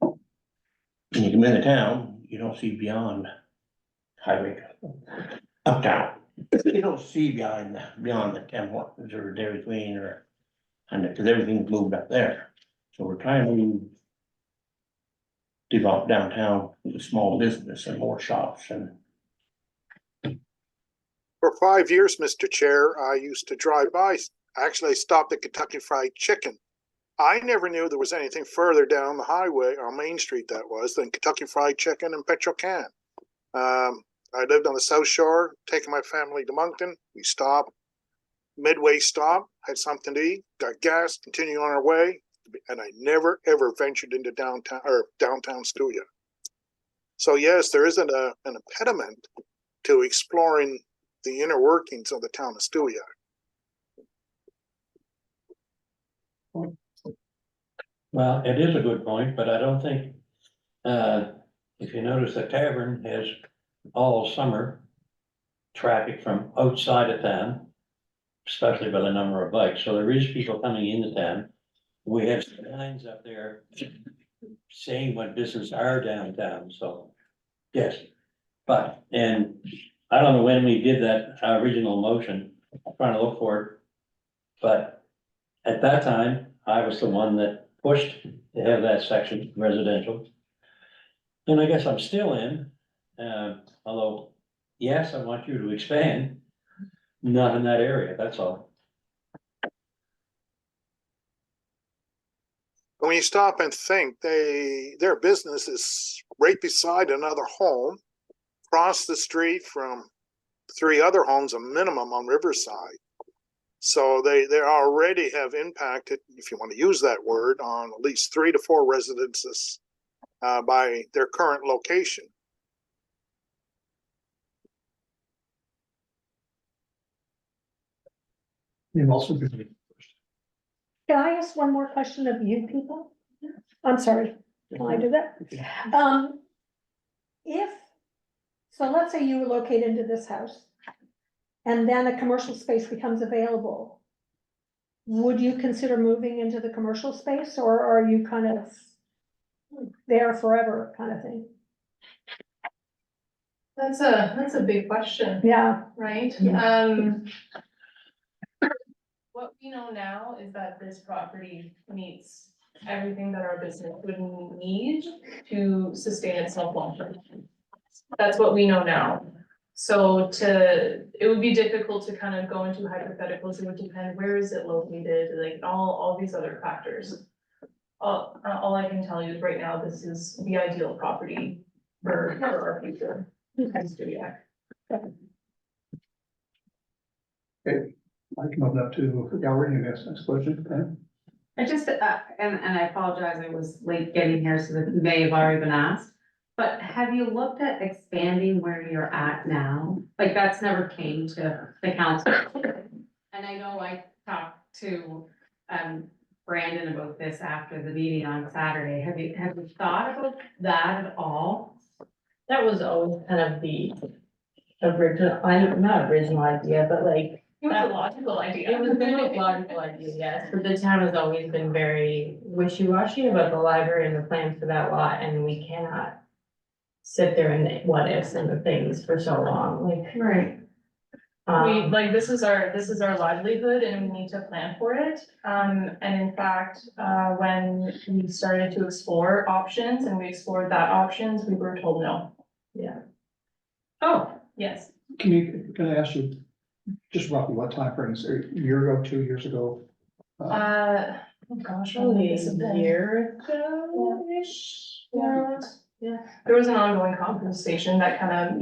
you come into town, you don't see beyond highway uptown. You don't see beyond the Tim Hortons or Dairy Queen or, and because everything's moved up there. So we're trying to develop downtown with small business and more shops and. For 5 years, Mr. Chair, I used to drive by, actually I stopped at Kentucky Fried Chicken. I never knew there was anything further down the highway, on Main Street that was, than Kentucky Fried Chicken and Petro-Can. I lived on the South Shore, taking my family to Moncton. We stopped, midway stop, had something to eat, got gas, continued on our way, and I never ever ventured into downtown Stuya. So yes, there isn't an impediment to exploring the inner workings of the town of Stuya. Well, it is a good point, but I don't think, if you notice, the tavern has all summer traffic from outside of town, especially by the number of bikes. So there is people coming into town. We have signs up there saying what business are downtown, so, yes. But, and I don't know when we did that original motion, I'm trying to look for it. But at that time, I was the one that pushed to have that section residential. And I guess I'm still in, although, yes, I want you to expand, not in that area, that's all. When you stop and think, their business is right beside another home, across the street from 3 other homes, a minimum on Riverside. So they already have impacted, if you want to use that word, on at least 3 to 4 residences by their current location. And also, Can I ask one more question of you people? I'm sorry, can I do that? If, so let's say you relocate into this house, and then a commercial space becomes available, would you consider moving into the commercial space, or are you kind of there forever kind of thing? That's a big question, Yeah, right? What we know now is that this property meets everything that our business would need to sustain itself long term. That's what we know now. So it would be difficult to kind of go into hypotheticals. It would depend, where is it located, like all these other factors. All I can tell you is right now, this is the ideal property for our future. Studiac. okay, I can open up to the gallery and ask next question. Okay. I just, and I apologize, I was late getting here, so that may have already been asked. But have you looked at expanding where you're at now? Like, that's never came to the council. And I know I talked to, Brandon about this after the meeting on Saturday. Have you thought about that at all? That was always kind of the original, not original idea, but like. It was a logical idea. It was a logical idea, yes, but the town has always been very wishy-washy about the library and the plans for that lot, and we cannot sit there and what ifs and the things for so long, like. Right. Like, this is our livelihood and we need to plan for it. And in fact, when we started to explore options and we explored that options, we were told no. Yeah. Oh, yes. Can I ask you just roughly what time frames, a year ago, 2 years ago? Oh gosh, Probably this has a been- year ago-ish. Yeah, there was an ongoing conversation that kind of,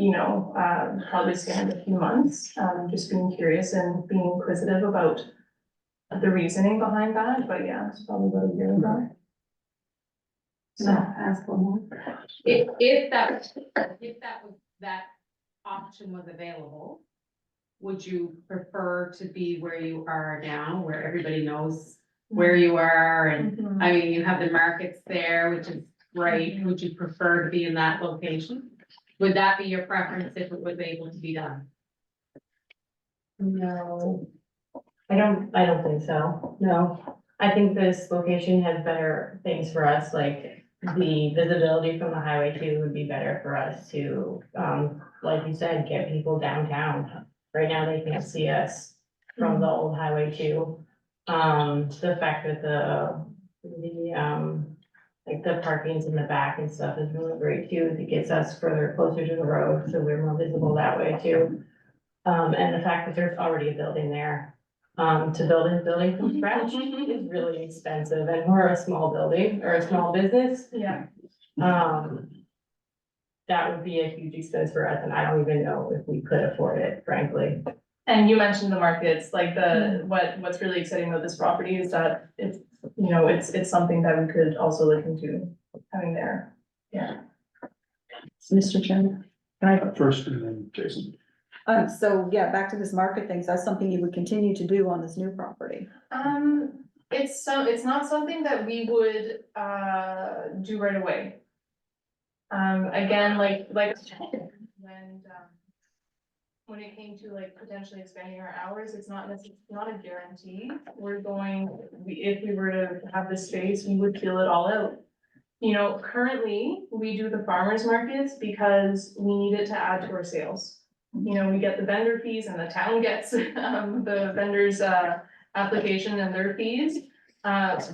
probably spanned a few months, just being curious and being inquisitive about the reasoning behind that, but yeah, it's probably about a year ago. So ask one more. If that option was available, would you prefer to be where you are now, where everybody knows where you are? And I mean, you have the markets there, which is great. Would you prefer to be in that location? Would that be your preference if it was able to be done? No, I don't think so, no. I think this location has better things for us, like the visibility from the highway 2 would be better for us to, like you said, get people downtown. Right now, they can't see us from the old highway 2. The fact that like the parking's in the back and stuff is really great too. It gets us closer to the road, so we're more visible that way too. And the fact that there's already a building there, to build a building from scratch is really expensive, and we're a small building or a small business. Yeah. That would be a huge expense for us, and I don't even know if we could afford it, frankly. And you mentioned the markets, like what's really exciting about this property is that it's something that we could also look into having there. Yeah. Mr. Chairman, can I? First, and then Jason. So yeah, back to this market thing, so that's something you would continue to do on this new property. It's not something that we would do right away. Again, like when it came to like potentially expanding our hours, it's not a guarantee. If we were to have this space, we would feel it all out. Currently, we do the farmers markets because we need it to add to our sales. We get the vendor fees and the town gets the vendor's application and their fees.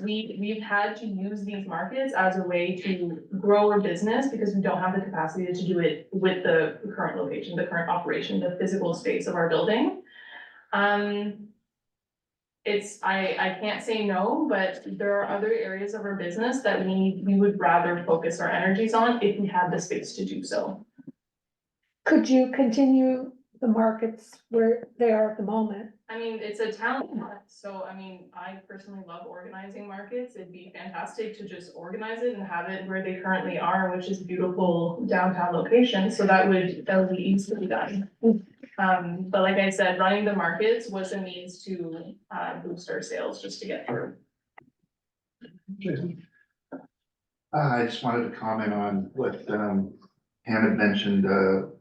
We've had to use these markets as a way to grow our business because we don't have the capacity to do it with the current location, the current operation, the physical space of our building. I can't say no, but there are other areas of our business that we would rather focus our energies on if we had the space to do so. could you continue the markets where they are at the moment. I mean, it's a talent, so I mean, I personally love organizing markets. It'd be fantastic to just organize it and have it where they currently are, which is beautiful downtown location, so that would be easily done. But like I said, running the markets was a means to boost our sales just to get through. Jason? I just wanted to comment on what Pam had mentioned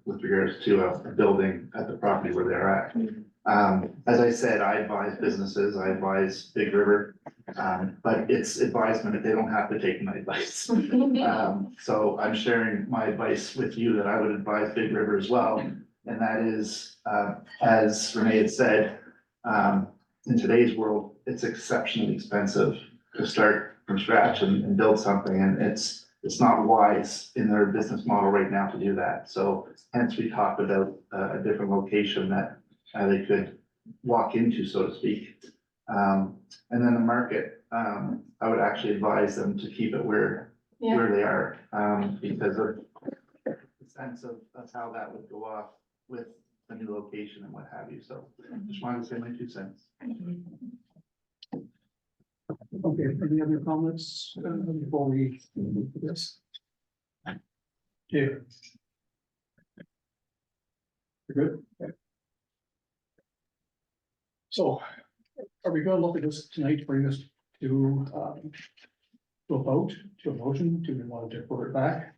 with regards to a building at the property where they're at. As I said, I advise businesses, I advise Big River, but it's advisement, they don't have to take my advice. So I'm sharing my advice with you that I would advise Big River as well. And that is, as Renee had said, in today's world, it's exceptionally expensive to start from scratch and build something, and it's not wise in their business model right now to do that. So hence we talked about a different location that they could walk into, so to speak. And then the market, I would actually advise them to keep it where they are, because of the sense of how that would go off with the new location and what have you. So just wanted to say my 2 cents. Okay, any other comments before we move to this? Yeah. You're good? Okay. So are we gonna look at this tonight, bring this to a vote, to a motion, do we want to defer it back?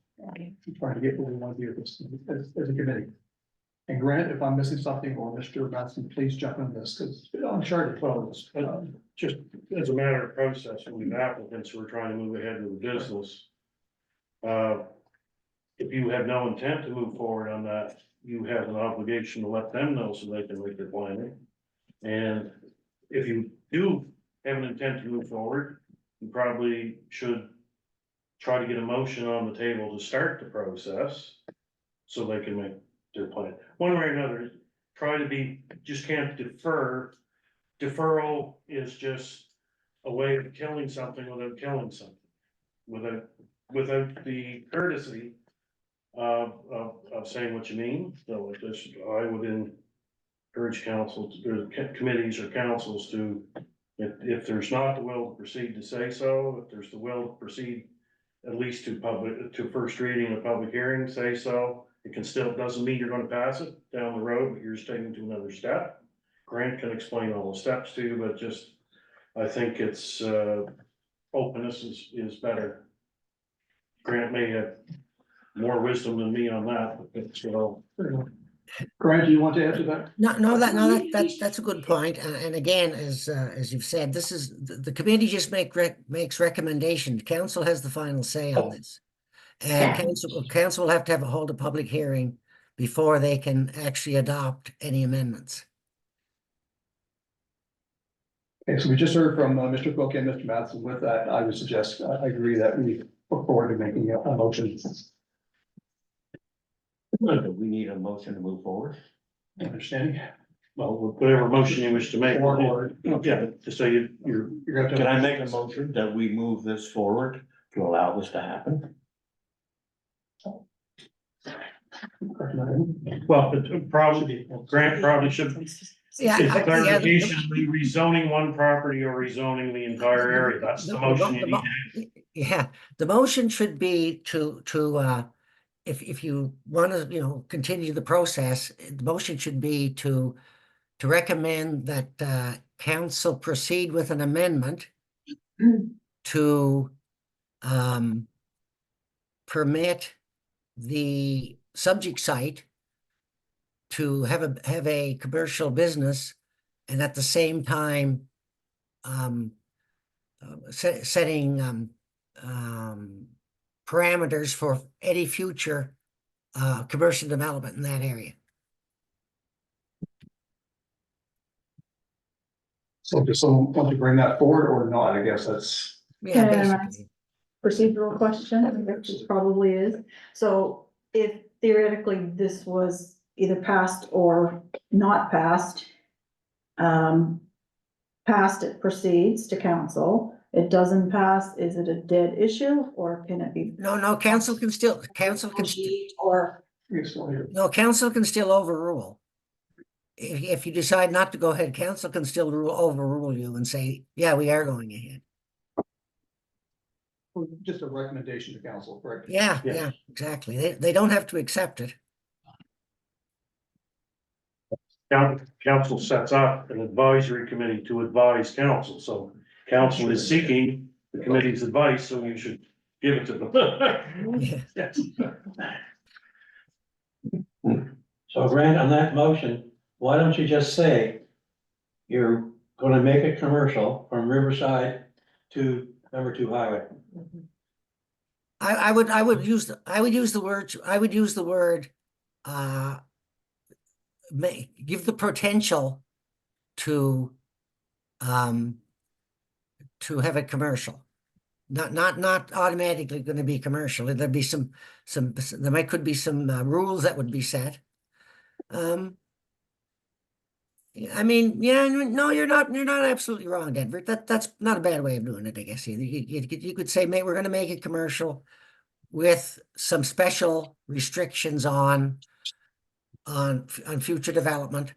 Trying to get what we want to do this as a committee. And Grant, if I'm missing something, or Mr. Matson, please jump in this, because it's uncharted waters. Just as a matter of process, when the applicants who are trying to move ahead with the business. If you have no intent to move forward on that, you have an obligation to let them know so they can make their planning. And if you do have an intent to move forward, you probably should try to get a motion on the table to start the process. So they can make their plan, one way or another, try to be, just can't defer. Deferral is just a way of killing something without killing something. Without the courtesy of saying what you mean. So this, I would encourage council, or committees or councils to, if there's not the will to proceed, to say so. If there's the will to proceed, at least to first reading, a public hearing, say so. It can still, doesn't mean you're gonna pass it down the road, but you're just taking to another step. Grant can explain all the steps to you, but just, I think it's, openness is better. Grant may have more wisdom than me on that, but it's, Grant, do you want to add to that? That's a good point. And again, as you've said, this is, the committee just makes recommendations. Council has the final say on this. And council will have to hold a public hearing before they can actually adopt any amendments. Okay, so we just heard from Mr. Cook and Mr. Matheson. With that, I would suggest, I agree that we look forward to making a motion. We need a motion to move forward. Understanding? well, whatever motion you wish to make. Or- Yeah, just so you're. You're gonna have to. Can I make a motion that we move this forward to allow this to happen? Well, it probably, Grant probably should. Yeah, It's clarification, rezoning one property or rezoning the entire area, that's the motion you need. Yeah, the motion should be to, if you want to, continue the process, the motion should be to recommend that, council proceed with an amendment to, permit the subject site to have a commercial business, and at the same time, setting, parameters for any future, commercial development in that area. So does someone want to bring that forward or not? I guess that's. Yeah, Can I ask basically. procedural question, I think it probably is. So if theoretically this was either passed or not passed, passed, it proceeds to council. It doesn't pass, is it a dead issue, or can it be? No, council can still, Or Yes, well, here. council can still overrule. if you decide not to go ahead, council can still overrule you and say, yeah, we are going ahead. Just a recommendation to council, correct? Yeah, Yes. yeah, exactly. They don't have to accept it. Council sets up an advisory committee to advise council, so council is seeking the committee's advice, so you should give it to them. Yeah. Yes. So Grant, on that motion, why don't you just say you're gonna make it commercial from Riverside to number 2 highway? I would use the word, give the potential to have it commercial. Not automatically gonna be commercial. There'd be could be some rules that would be set. I mean, yeah, no, you're not absolutely wrong, Denver. That's not a bad way of doing it, I guess. You could say, we're gonna make it commercial with some special restrictions on future development.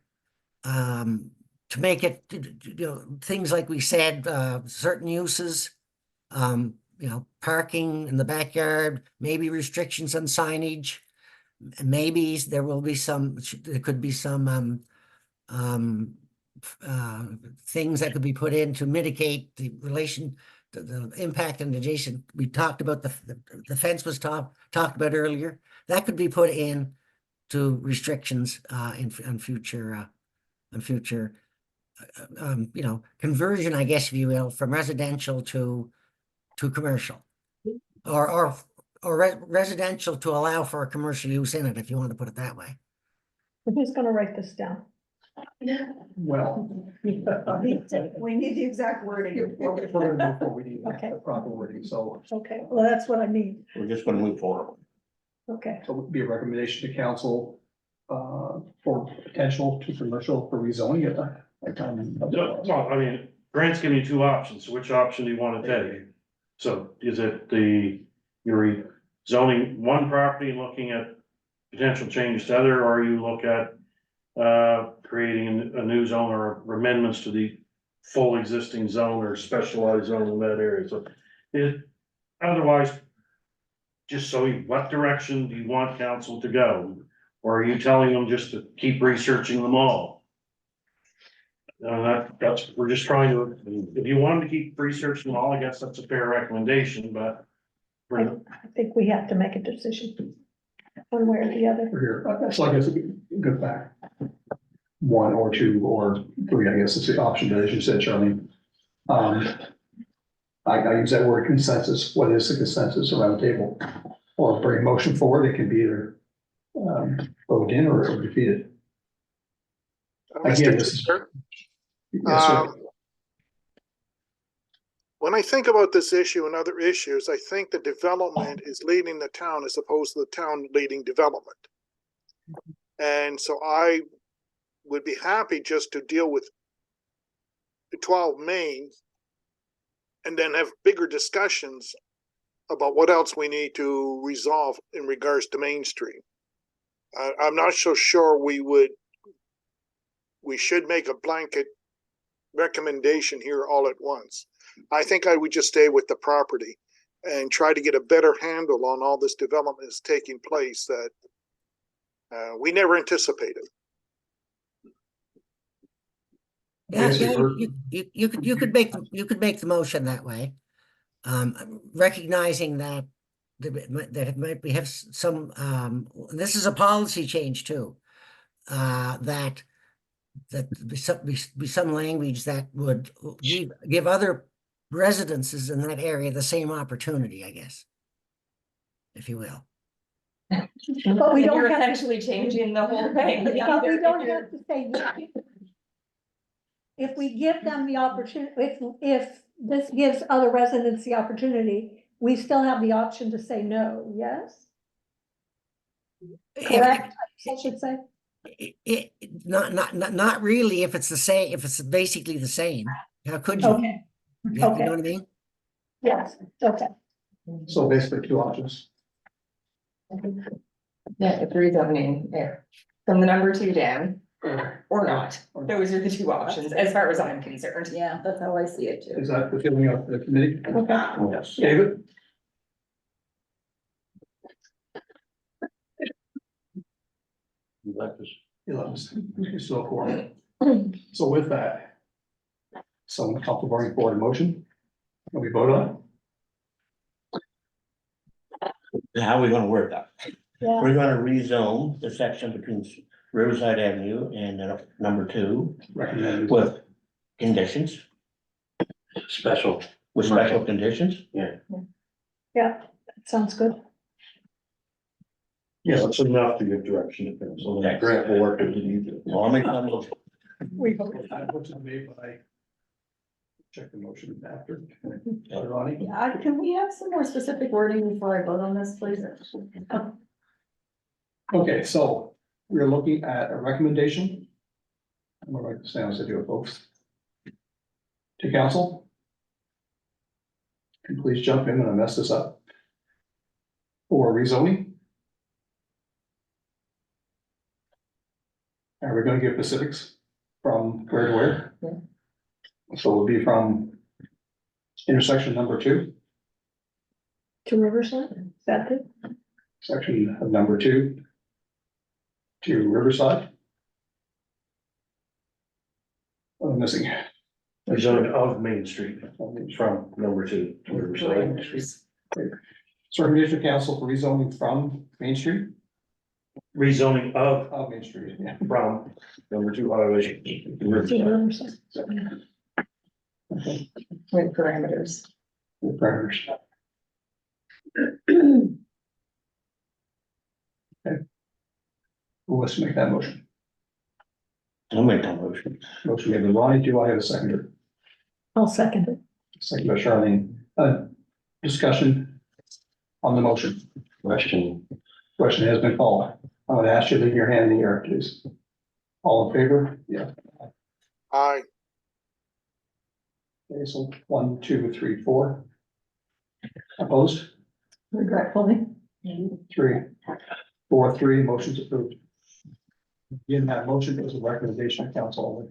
To make it, things like we said, certain uses, parking in the backyard, maybe restrictions on signage. Maybe there could be some things that could be put in to mitigate the impact on adjacent. We talked about the fence was talked about earlier. That could be put in to restrictions on future conversion, I guess, if you will, from residential to commercial, or residential to allow for a commercial use in it, if you want to put it that way. Who's gonna write this down? Well. We need the exact wording. We need Okay. the proper wording, so Okay, well, that's what I need. We're just gonna move forward. Okay, it would be a recommendation to council for potential to commercial for rezoning at that time. Well, I mean, Grant's giving you two options, which option do you wanna take? So is it you're zoning one property and looking at potential changes to other, or you look at creating a new zone or amendments to the full existing zone or specialized zone in that area, so otherwise, just what direction do you want council to go? Or are you telling them just to keep researching them all? We're just trying to, if you want to keep researching them all, I guess that's a fair recommendation, but. I think we have to make a decision, one way or the other. Here, that's like it's a good fact. 1 or 2 or 3, I guess is the option, as you said, Charlene. I use that word consensus. What is the consensus around the table? Or bring a motion forward, it can be either voted in or defeated. Again, Mr. this is. Chair, Yes, sir. when I think about this issue and other issues, I think the development is leading the town as opposed to the town leading development. And so I would be happy just to deal with the 12 Main and then have bigger discussions about what else we need to resolve in regards to Main Street. I'm not so sure we should make a blanket recommendation here all at once. I think I would just stay with the property and try to get a better handle on all this development that's taking place that we never anticipated. Yeah, you could make the motion that way. Recognizing that it might be have some, this is a policy change too. That be some language that would give other residences in that area the same opportunity, I guess, if you will. But we don't You're have, essentially changing the whole thing. but we don't have to say that. If we give them the opportunity, if this gives other residents the opportunity, we still have the option to say no, yes? Correct, I should say. Not really, if it's the same, if it's basically the same. How could you? Okay, You know okay. what I mean? Yes, okay. So basically 2 options. Yeah, it's rezoning, yeah, from the number 2 down. or not. Those are the two options, as far as I'm concerned. Yeah, that's how I see it too. Is that the feeling of the committee? Yes. David? You'd like to He loves, he's so cool. So with that, someone comfortable bringing forward a motion? Can we vote on How are we gonna word that? Yeah, We're gonna rezone the section between Riverside Avenue and number 2 it? Recommend. with conditions, Special. with special conditions. that sounds good. Yeah, that's enough to give direction to things, so that grant will work if you need to. Well, I'll make that motion. We hope. Motion made by. Check the motion after. Ronnie? Yeah, can we have some more specific wording before I vote on this, please? Okay, so we're looking at a recommendation. I'm gonna write this down as I do it, folks. To council. And please jump in when I mess this up. For rezoning. And we're gonna give specifics from where to where. So it'll be from intersection number 2, To Riverside, is that it? section of number 2 to Riverside. What am I missing? The zone of Main Street from number 2 to Riverside. So recommendation of council for rezoning from Main Street, Rezoning of Main Street, yeah. from number 2 highway. To Riverside. Okay, With parameters. the parameters. Okay. Who wants to make that motion? I'll make that motion. Motion made by Ronnie, do I have a seconder? I'll second it. Second by Charlene, discussion on the motion. Question has been called. I'm gonna ask you to leave your hand in the air, please. All in favor? Yeah. Aye. Okay, so 1, 2, 3, 4. Opposed? Regretfully. 3, 4, 3, motion's approved. Again, that motion is a recommendation of council only.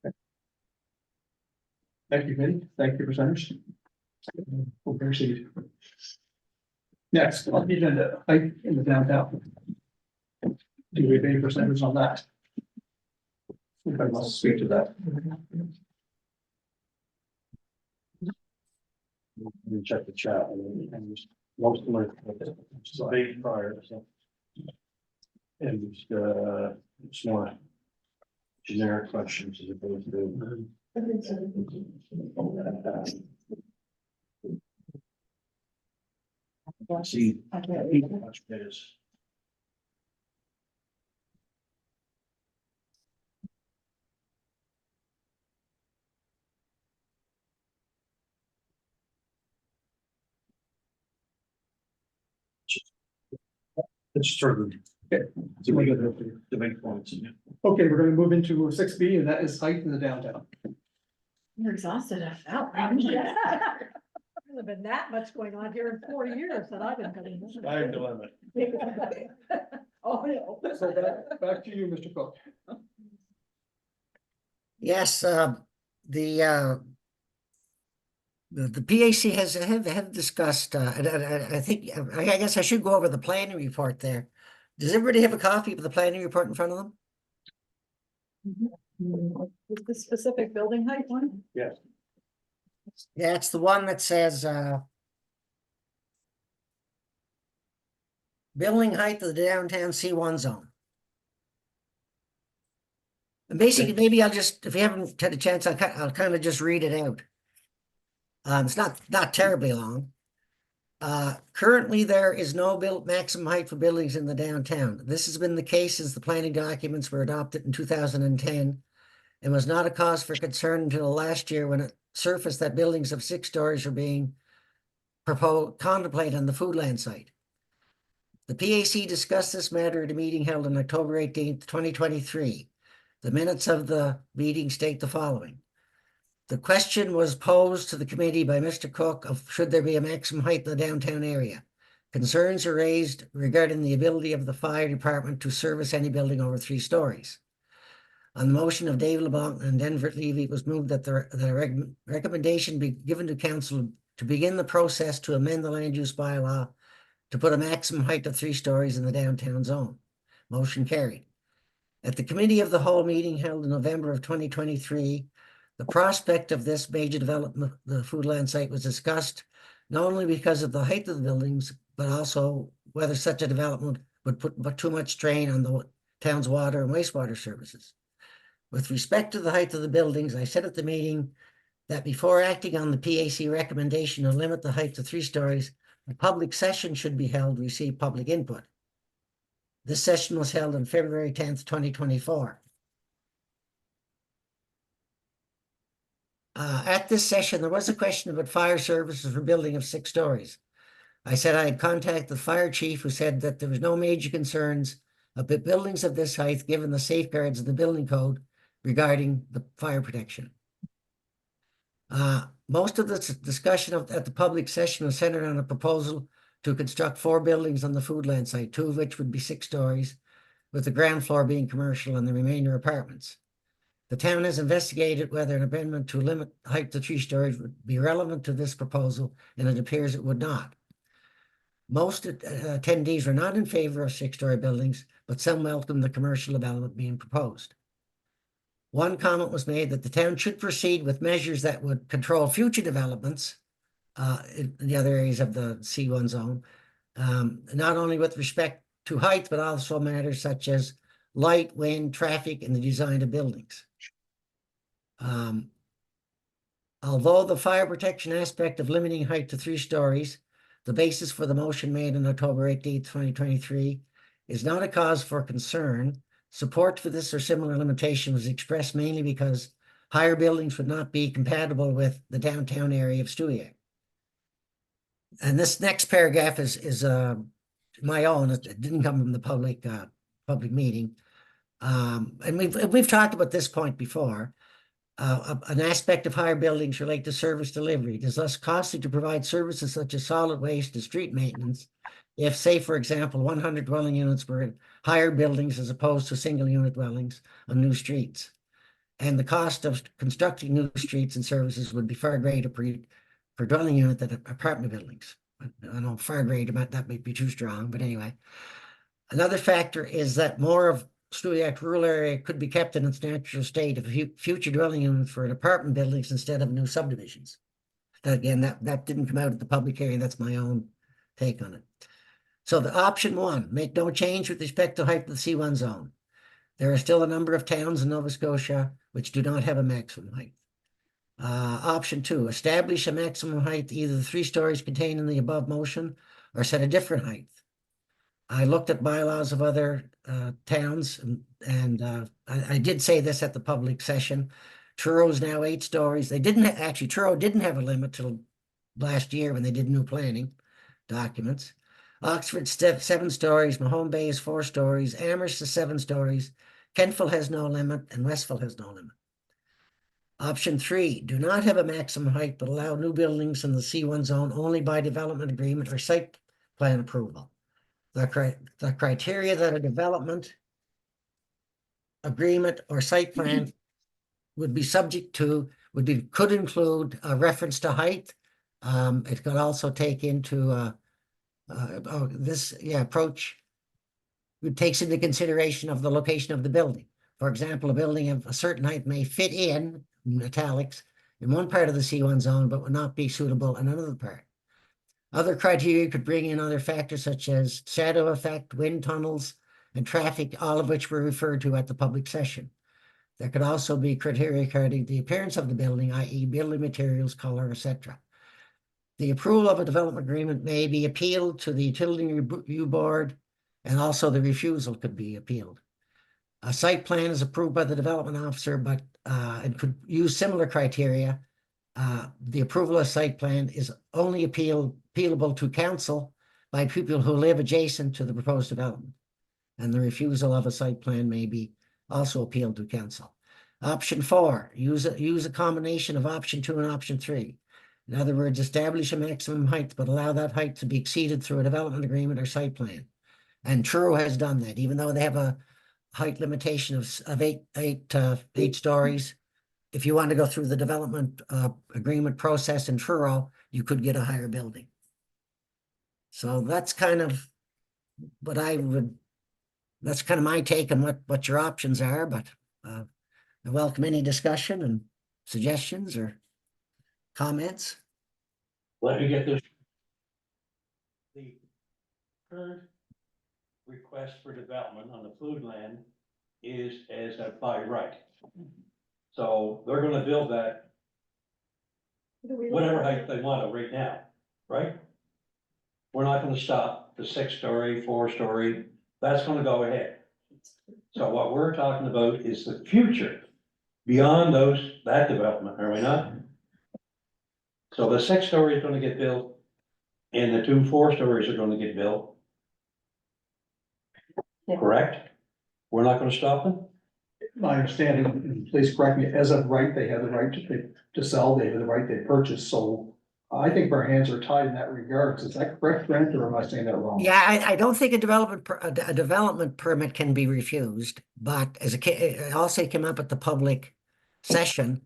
Okay. Thank you, committee. Thank you, presenters. We'll proceed. Next, on the agenda, height in the downtown. Do we have any presenters on that? Anybody wants to speak to that? Let me check the chat and just most of my. It's a big fire, so. And It's more generic questions as opposed to. See. Much is. It's sort of. To make points. Okay, we're gonna move into 6B, and that is height in the downtown. You're exhausted after that. There's been that much going on here in 4 years that I've been cutting. this. Sky's the limit. Oh, no. So back to you, Mr. Cook. Yes, the PAC have discussed, and I think, I guess I should go over the planning report there. Does everybody have a copy of the planning report in front of them? Is the specific building height one? Yes. Yeah, it's the one that says, building height of the downtown C1 zone. And basically, maybe I'll just, if you haven't had a chance, I'll kind of just read it out. It's not terribly long. Currently, there is no maximum height for buildings in the downtown. This has been the case since the planning documents were adopted in 2010 and was not a cause for concern until last year when it surfaced that buildings of 6 stories are being contemplated on the Foodland site. The PAC discussed this matter at a meeting held on October 18th, 2023. The minutes of the meeting state the following. The question was posed to the committee by Mr. Cook of should there be a maximum height in the downtown area. Concerns are raised regarding the ability of the fire department to service any building over 3 stories. On the motion of Dave LeBlanc and Denver Levy, it was moved that the recommendation be given to council to begin the process to amend the land use bylaw to put a maximum height of 3 stories in the downtown zone. Motion carried. At the committee of the whole meeting held in November of 2023, the prospect of this major development, the Foodland site, was discussed not only because of the height of the buildings, but also whether such a development would put too much strain on the town's water and wastewater services. With respect to the height of the buildings, I said at the meeting that before acting on the PAC recommendation to limit the height to 3 stories, a public session should be held to receive public input. This session was held on February 10th, 2024. At this session, there was a question about fire services for a building of 6 stories. I said I had contacted the fire chief, who said that there was no major concerns about buildings of this height, given the safeguards of the building code regarding the fire protection. Most of the discussion at the public session was centered on a proposal to construct 4 buildings on the Foodland site, 2 of which would be 6 stories, with the ground floor being commercial and the remainder apartments. The town has investigated whether an amendment to limit height to 3 stories would be relevant to this proposal, and it appears it would not. Most attendees were not in favor of 6-story buildings, but some welcomed the commercial development being proposed. One comment was made that the town should proceed with measures that would control future developments in the other areas of the C1 zone, not only with respect to height, but also matters such as light, wind, traffic, and the design of buildings. Although the fire protection aspect of limiting height to 3 stories, the basis for the motion made on October 18, 2023, is not a cause for concern, support for this or similar limitation was expressed mainly because higher buildings would not be compatible with the downtown area of Stewiacke. And this next paragraph is my own. It didn't come from the public meeting. And we've talked about this point before. An aspect of higher buildings relate to service delivery. It is less costly to provide services such as solid waste and street maintenance if, say, for example, 100 dwelling units were in higher buildings as opposed to single unit dwellings on new streets. And the cost of constructing new streets and services would be far greater per dwelling unit than apartment buildings. I know far greater, that might be too strong, but anyway. Another factor is that more of Stewiacke rural area could be kept in its natural state of future dwelling units for apartment buildings instead of new subdivisions. Again, that didn't come out at the public hearing. That's my own take on it. So the option 1, make no change with respect to height of the C1 zone. There are still a number of towns in Nova Scotia which do not have a maximum height. Option 2, establish a maximum height, either the 3 stories contained in the above motion or set a different height. I looked at bylaws of other towns, and I did say this at the public session. Truro is now 8 stories. They didn't actually, Truro didn't have a limit till last year when they did new planning documents. Oxford's 7 stories, Mahone Bay is 4 stories, Amherst is 7 stories, Kentville has no limit, and Westville has no limit. Option 3, do not have a maximum height, but allow new buildings in the C1 zone only by development agreement or site plan approval. The criteria that a development agreement or site plan would be subject to could include a reference to height. It could also take into approach. It takes into consideration of the location of the building. For example, a building of a certain height may fit in italics in one part of the C1 zone, but would not be suitable in another part. Other criteria could bring in other factors such as shadow effect, wind tunnels, and traffic, all of which were referred to at the public session. There could also be criteria regarding the appearance of the building, i.e. building materials, color, etc. The approval of a development agreement may be appealed to the Utility Review Board, and also the refusal could be appealed. A site plan is approved by the development officer, but it could use similar criteria. The approval of site plan is only appealable to council by people who live adjacent to the proposed development. And the refusal of a site plan may be also appealed to council. Option 4, use a combination of option 2 and option 3. In other words, establish a maximum height, but allow that height to be exceeded through a development agreement or site plan. And Truro has done that, even though they have a height limitation of eight stories. If you want to go through the development agreement process in Truro, you could get a higher building. So that's kind of what that's kind of my take on what your options are, but I welcome any discussion and suggestions or comments. Let me get this. The current request for development on the food land is as a by right. So they're gonna build that whatever height they want right now, right? We're not gonna stop the 6-story, 4-story, that's gonna go ahead. So what we're talking about is the future, beyond that development, are we not? So the 6-story is gonna get built, and the 2 4-stories are gonna get built. Yeah. Correct? We're not gonna stop them? My understanding, and please correct me, as of right, they have the right to sell, they have the right to purchase, so I think our hands are tied in that regard. Is that correct, Brent, or am I saying that wrong? Yeah, I don't think a development permit can be refused, but it also came up at the public session.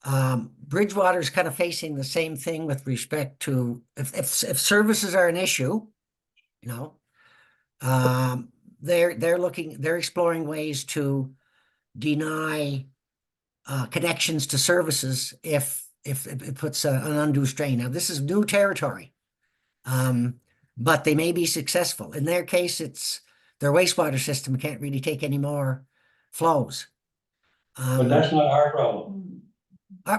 Bridgewater's kind of facing the same thing with respect to if services are an issue, you know, they're exploring ways to deny connections to services if it puts an undue strain. Now, this is new territory. But they may be successful. In their case, it's their wastewater system can't really take any more flows. But that's not our problem.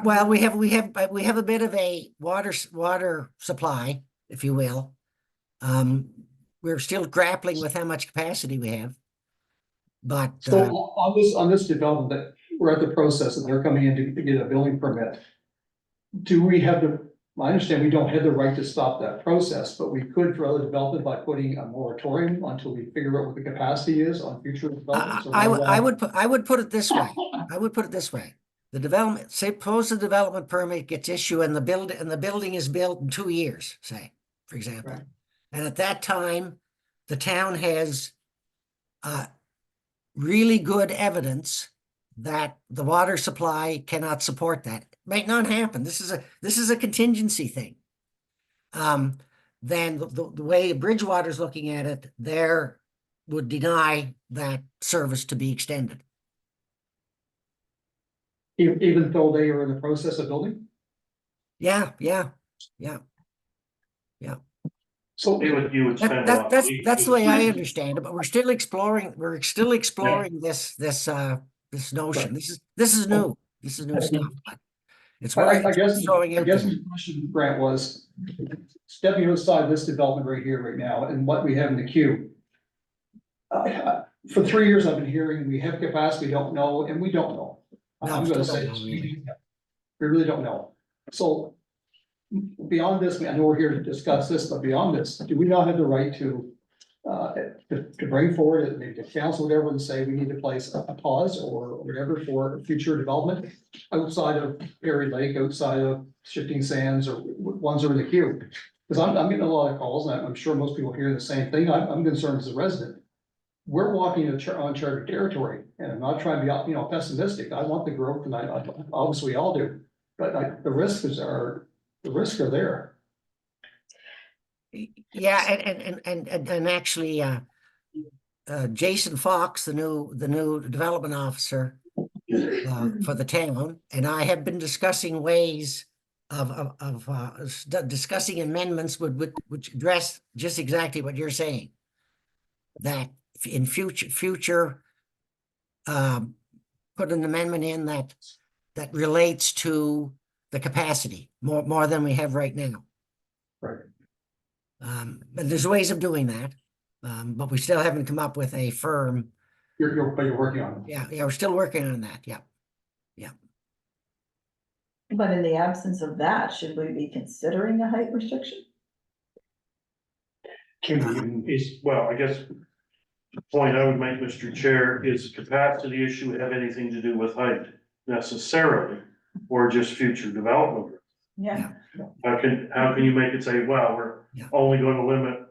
Well, we have a bit of a water supply, if you will. We're still grappling with how much capacity we have. But So on this development, that we're at the process and they're coming in to get a building permit. Do we have I understand we don't have the right to stop that process, but we could for other development by putting a moratorium until we figure out what the capacity is on future developments. I would put it this way. I would put it this way. The development, suppose the development permit gets issued and the building is built in 2 years, say, for example. Right. And at that time, the town has really good evidence that the water supply cannot support that. It might not happen. This is a contingency thing. Then the way Bridgewater's looking at it, there would deny that service to be extended. Even though they are in the process of building? Yeah. So You would spend a lot. That's the way I understand it, but we're still exploring this notion. This is new. This is new stuff. But it's I worth guess throwing out my there. question, Brent, was stepping aside this development right here, right now, and what we have in the queue. For 3 years, I've been hearing we have capacity, we don't know, and we don't know. No, I'm we gonna still say, don't know, really. we really don't know. So beyond this, I know we're here to discuss this, but beyond this, do we not have the right to bring forward, maybe to council, whatever, and say we need to place a pause or whatever for future development outside of Perry Lake, outside of Shifting Sands, or ones that are in the queue? Because I'm getting a lot of calls, and I'm sure most people hear the same thing. I'm concerned as a resident. We're walking in uncharted territory, and I'm not trying to be, pessimistic. I want the growth, and I obviously we all do, but the risks are there. Yeah, and actually, Jason Fox, the new development officer for the town, and I have been discussing ways of discussing amendments which address just exactly what you're saying. That in future, put an amendment in that relates to the capacity more than we have right now. Right. But there's ways of doing that, but we still haven't come up with a firm. But you're working on it. Yeah, we're still working on that. Yeah. But in the absence of that, should we be considering a height restriction? Well, I guess the point I would make, Mr. Chair, is capacity issue have anything to do with height necessarily, or just future development? Yeah. How can you make it say, well, we're Yeah. only going to limit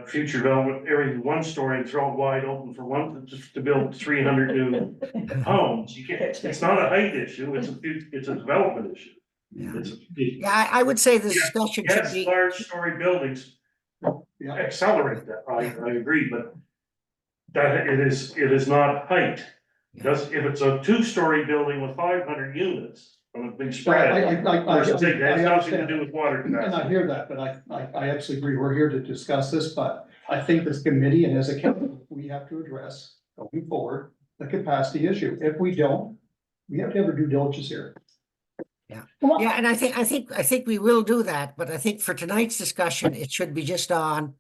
future development area, in one story and throw it wide open for one, just to build 300 new homes. You can't, it's not a height issue, it's a development issue. Yeah. It's, Yeah, I would say the Yeah, discussion should yes, be, large story buildings Yeah. accelerate that, I agree, but that it is not height. Because if it's a two-story building with 500 units on a big spread, versus it has nothing to do with water And I capacity. hear that, but I absolutely agree, we're here to discuss this, but I think this committee and as a council, we have to address going forward the capacity issue. If we don't, we have to have a due diligence here. yeah, and I think we will do that, but I think for tonight's discussion, it should be just on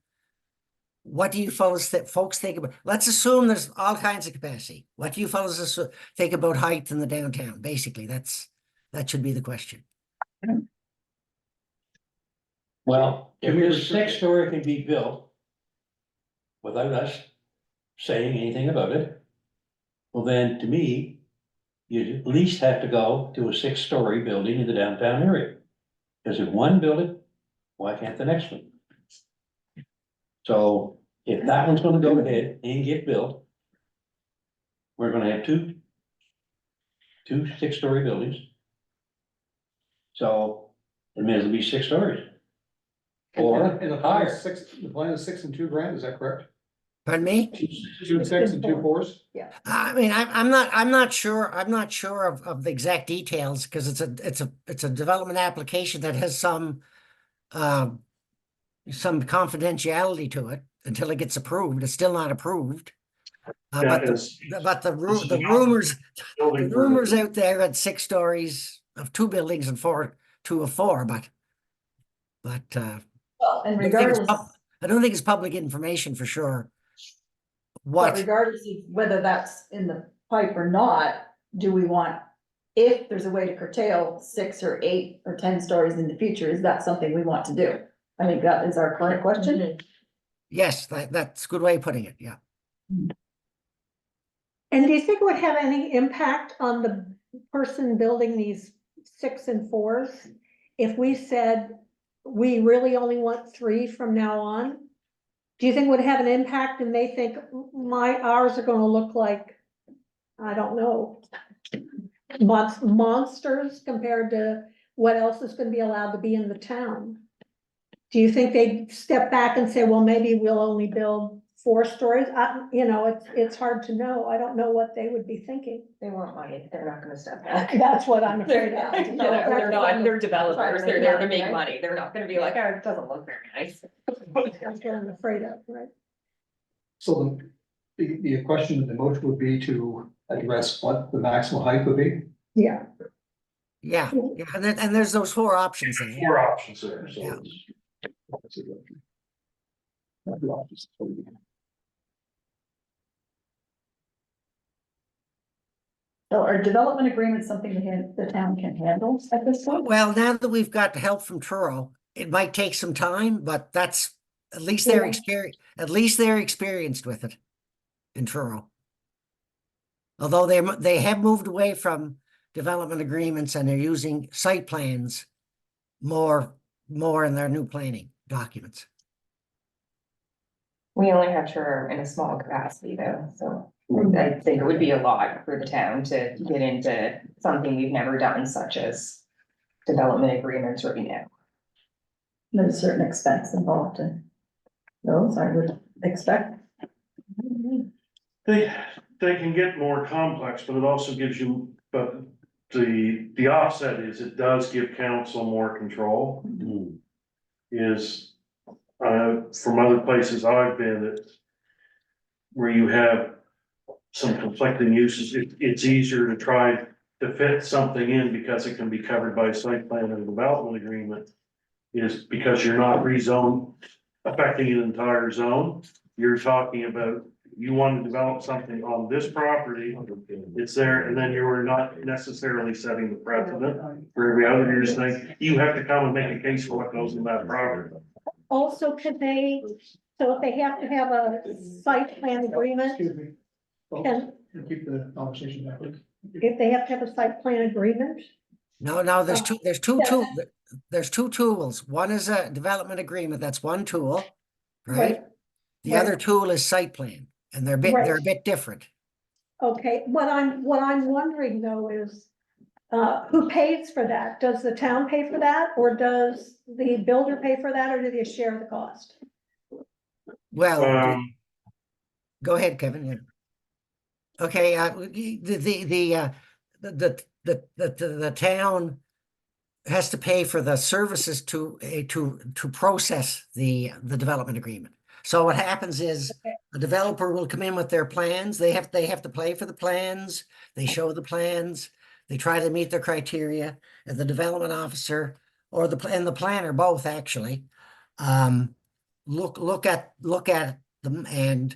what do you folks think about, let's assume there's all kinds of capacity. What do you fellows think about height in the downtown? Basically, that should be the question. Well, if Can we this restrict- 6-story can be built without us saying anything about it, well then, to me, you at least have to go to a 6-story building in the downtown area. Because if one built it, why can't the next one? So if that one's gonna go ahead and get built, we're gonna have two 6-story buildings. So it may as well be 6 stories. Or And the plan is higher. the plan is 6 and 2 grand, is that correct? Pardon me? 2 and 6 and 2 4s? I mean, I'm not sure of the exact details, because it's a development application that has some confidentiality to it until it gets approved. It's still not approved. But the rumors out there at 6 stories of 2 buildings and 2 of 4, but Well, and I don't think it's regardless, I don't think it's public information for sure. but What? regardless of whether that's in the pipe or not, do we want, if there's a way to curtail 6 or 8 or 10 stories in the future, is that something we want to do? I think that is our current question. Yes, that's a good way of putting it, yeah. And do you think it would have any impact on the person building these 6 and 4s? If we said, we really only want 3 from now on? Do you think it would have an impact and they think ours are gonna look like, I don't know, monsters compared to what else is gonna be allowed to be in the town? Do you think they'd step back and say, well, maybe we'll only build 4 stories? It's hard to know. I don't know what they would be thinking. They want money, they're not gonna step back. That's what I'm afraid They're of. not, they're developers, they're there to make money, they're not gonna be like, oh, it doesn't look very nice. That's what I'm afraid of, right? So the question of the motion would be to address what the maximum height would be? Yeah. Yeah, and there's those 4 options there. 4 options there, so Yeah. it's- So are development agreements something the town can handle at this point? Well, now that we've got help from Truro, it might take some time, but that's, at least they're experienced with it in Truro. Although they have moved away from development agreements and they're using site plans more in their new planning documents. We only have Truro in a small capacity though, so I think it would be a lot for the town to get into something we've never done, such as development agreements right now. There's a certain expense involved in those, I would expect. They can get more complex, but it also gives you, but the offset is it does give council more control. Is, from other places I've been, where you have some conflicting uses, it's easier to try to fit something in because it can be covered by a site plan and development agreement. Is because you're not rezone affecting an entire zone, you're talking about, you want to develop something on this property, it's there, and then you are not necessarily setting the precedent for every other, you're just saying, you have to come and make a case for what goes in that property. Also, so if they have to have a site plan agreement, Excuse me. Folks, and keep the conversation that way. if they have to have a site plan agreement, No, there's two tools. One is a development agreement, that's one tool. right? Right. The other tool is site plan, and they're Right. a bit different. Okay, what I'm wondering though is, who pays for that? Does the town pay for that, or does the builder pay for that, or do they share the cost? Well, go ahead, Kevin, yeah. Okay, the town has to pay for the services to process the development agreement. So what happens is a developer will come in with their plans. They have to pay for the plans. They show the plans. They try to meet their criteria, and the development officer or the planner, both actually, look at them and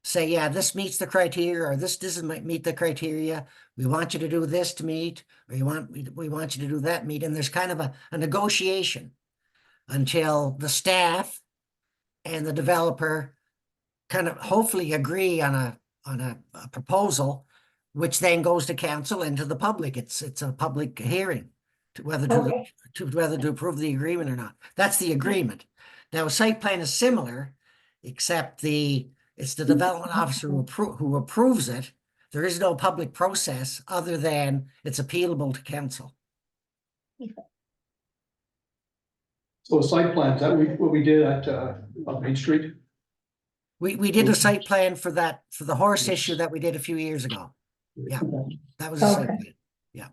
say, yeah, this meets the criteria, or this doesn't meet the criteria. We want you to do this to meet, or we want you to do that meet. And there's kind of a negotiation until the staff and the developer kind of hopefully agree on a proposal, which then goes to council and to the public. It's a public hearing to whether to approve the agreement or not. That's the agreement. Now, a site plan is similar, except it's the development officer who approves it. There is no public process other than it's appealable to council. So the site plans, that what we did at, on Main Street? We did a site plan for the horse issue that we did a few years ago. Yeah, that was a site plan. Yeah.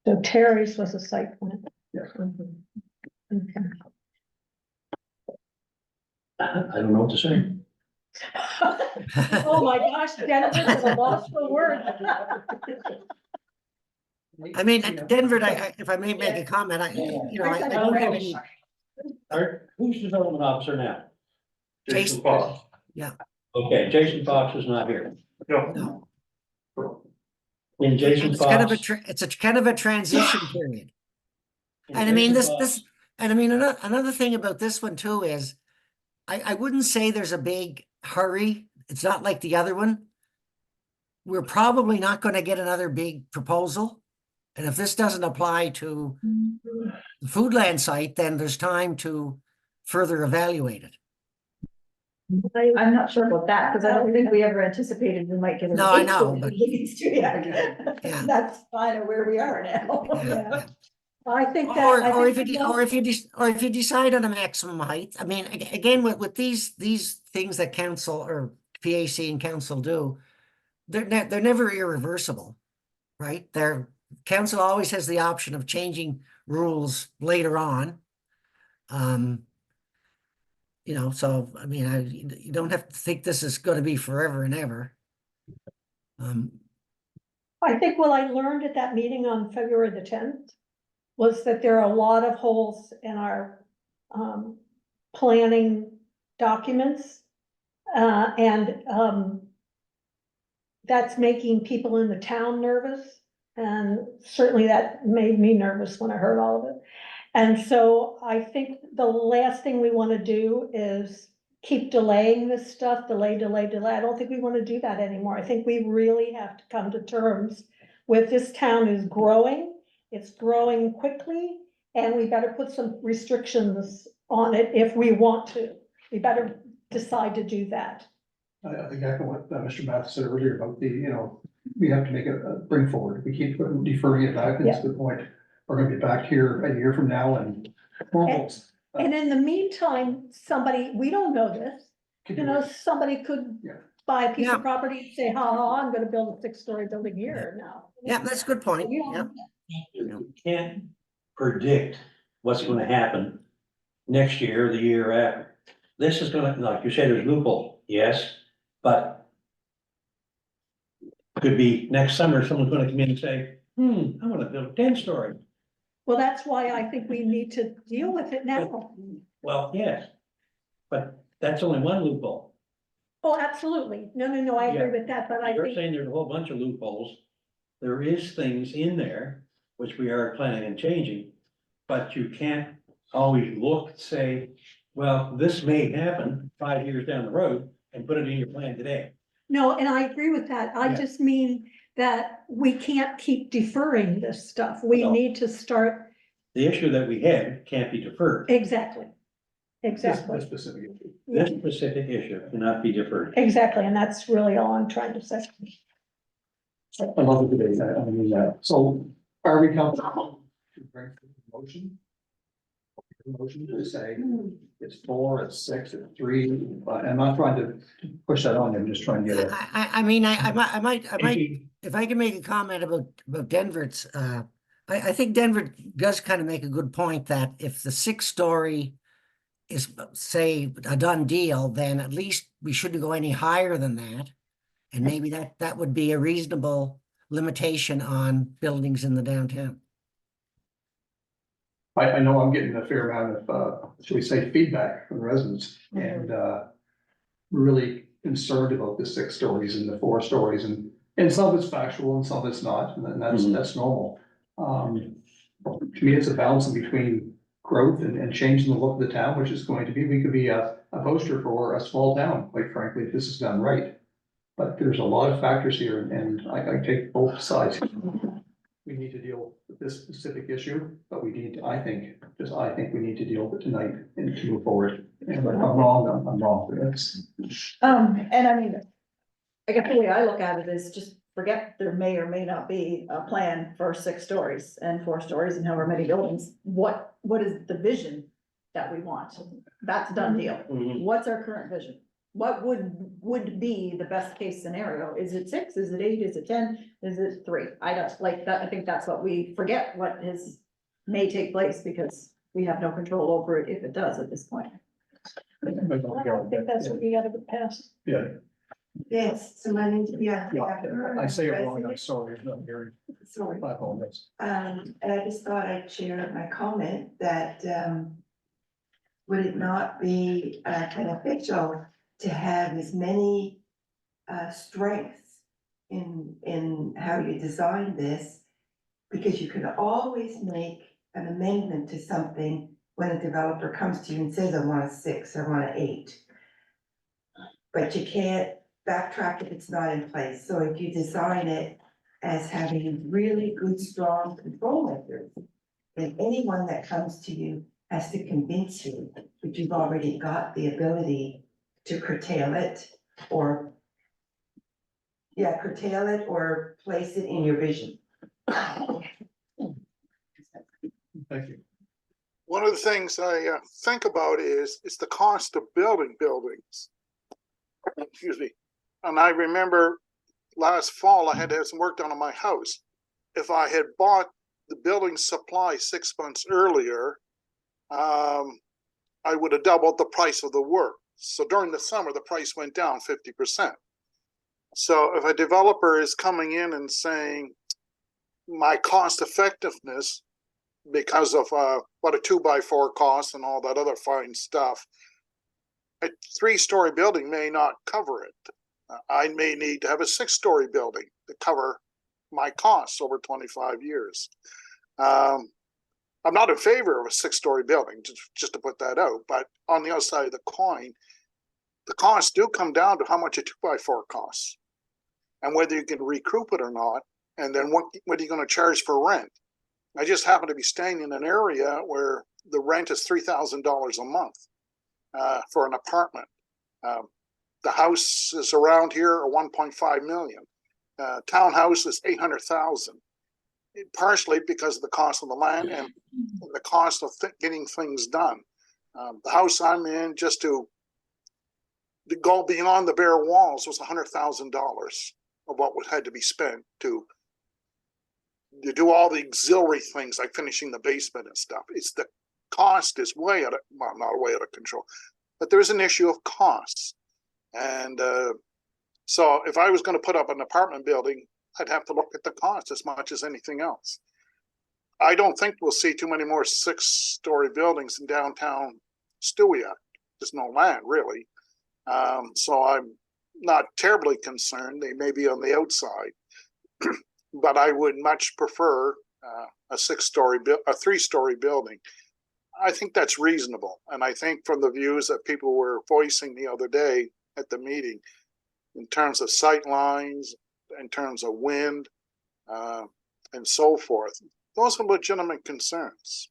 So Terry's was a site plan. Yeah. Okay. I don't know what to say. Oh my gosh, Jennifer's at a loss for words. I mean, Denver, if I may make a comment, I don't have any. Who's development officer now? Jason Fox. Yeah. Okay, Jason Fox is not here. No, In Jason It's kind of Fox. it's a kind of a transition period. And I mean, another thing about this one too is, I wouldn't say there's a big hurry. It's not like the other one. We're probably not going to get another big proposal. And if this doesn't apply to the Foodland site, then there's time to further evaluate it. I'm not sure about that, because I don't think we ever anticipated we might get. No, I know, but- Yeah. That's kind of where we are now. Yeah. I think that. Or if you decide on a maximum height, I mean, again, with these things that council or PAC and council do, they're never irreversible, right? Council always has the option of changing rules later on. So I mean, you don't have to think this is going to be forever and ever. I think what I learned at that meeting on February the 10th was that there are a lot of holes in our planning documents. That's making people in the town nervous. And certainly that made me nervous when I heard all of it. And so I think the last thing we want to do is keep delaying this stuff, delay. I don't think we want to do that anymore. I think we really have to come to terms with this town is growing. It's growing quickly, and we better put some restrictions on it if we want to. We better decide to do that. I think echo what Mr. Math said earlier about we have to make a bring forward. We keep deferring it back. That's the point. We're gonna be back here a year from now and. And in the meantime, we don't know this, somebody could buy a piece of property and say, I'm gonna build a 6-story building here now. Yeah, that's a good point. Yeah. You can't predict what's gonna happen next year or the year after. This is gonna, like you said, there's loophole, yes, but could be next summer, someone's gonna come in and say, I wanna build a 10-story. Well, that's why I think we need to deal with it now. Well, yes, but that's only one loophole. Oh, absolutely. No, I agree with that, but I You're think, saying there's a whole bunch of loopholes. There is things in there which we are planning on changing, but you can't always say, well, this may happen 5 years down the road and put it in your plan today. no, and I agree with that. I just mean that we can't keep deferring this stuff. We No. need to start. The issue that we had can't be deferred. Exactly. exactly, This specific issue. This specific issue cannot be deferred. exactly, and that's really all I'm trying to say. I love the debate, I mean, so are we comfortable to bring the motion? Motion to say it's 4, it's 6, it's 3, but I'm not trying to push that on you, I'm just trying to get a. I mean, I might, if I can make a comment about Denver's, I think Denver does kind of make a good point that if the 6-story is, say, a done deal, then at least we shouldn't go any higher than that. And maybe that would be a reasonable limitation on buildings in the downtown. I know I'm getting a fair amount of, shall we say, feedback from residents and, really concerned about the 6 stories and the 4 stories and some of it's factual and some of it's not, and that's normal. To me, it's a balance between growth and changing the look of the town, which is going to be, we could be a poster for a small town, quite frankly, if this is done right. But there's a lot of factors here and I take both sides. We need to deal with this specific issue, but we need to, I think we need to deal with it tonight and to move forward. And if I'm wrong, I'm wrong. And I mean, I guess the way I look at it is just forget there may or may not be a plan for 6 stories and 4 stories and however many buildings. What is the vision that we want? That's a done deal. What's our current vision? What would be the best case scenario? Is it 6? Is it 8? Is it 10? Is it 3? I don't like that. I think that's what we forget what may take place because we have no control over it if it does at this point. I don't think that's what you gotta pass. Yeah, Yes, so my name's, yeah, I say it wrong, I'm sorry, I'm hearing. Sorry. I apologize. And I just thought I'd share my comment that, would it not be beneficial to have as many, strengths in how you design this? Because you can always make an amendment to something when a developer comes to you and says, I want a 6, I want an 8. But you can't backtrack if it's not in place. So if you design it as having really good, strong control measures, then anyone that comes to you has to convince you that you've already got the ability to curtail it or place it in your vision. Thank you. One of the things I think about is the cost of building buildings. Excuse me. And I remember last fall, I had to have some work done on my house. If I had bought the building supply 6 months earlier, I would have doubled the price of the work. So during the summer, the price went down 50%. So if a developer is coming in and saying, my cost effectiveness, because of what a 2x4 costs and all that other fine stuff, a 3-story building may not cover it. I may need to have a 6-story building to cover my costs over 25 years. I'm not in favor of a 6-story building, just to put that out, but on the other side of the coin, the costs do come down to how much a 2x4 costs and whether you can recoup it or not, and then what are you going to charge for rent? I just happen to be staying in an area where the rent is $3,000 a month for an apartment. The houses around here are 1.5 million. Townhouse is 800,000. Partially because of the cost of the land and the cost of getting things done. The house I'm in, just to go beyond the bare walls, was $100,000 of what had to be spent to do all the auxiliary things like finishing the basement and stuff. It's the cost is way out of, well, not way out of control, but there's an issue of costs. And so if I was going to put up an apartment building, I'd have to look at the cost as much as anything else. I don't think we'll see too many more 6-story buildings in downtown Stewiacke. There's no land really. So I'm not terribly concerned. They may be on the outside, but I would much prefer a 3-story building. I think that's reasonable. And I think from the views that people were voicing the other day at the meeting, in terms of sight lines, in terms of wind, and so forth, those are legitimate concerns.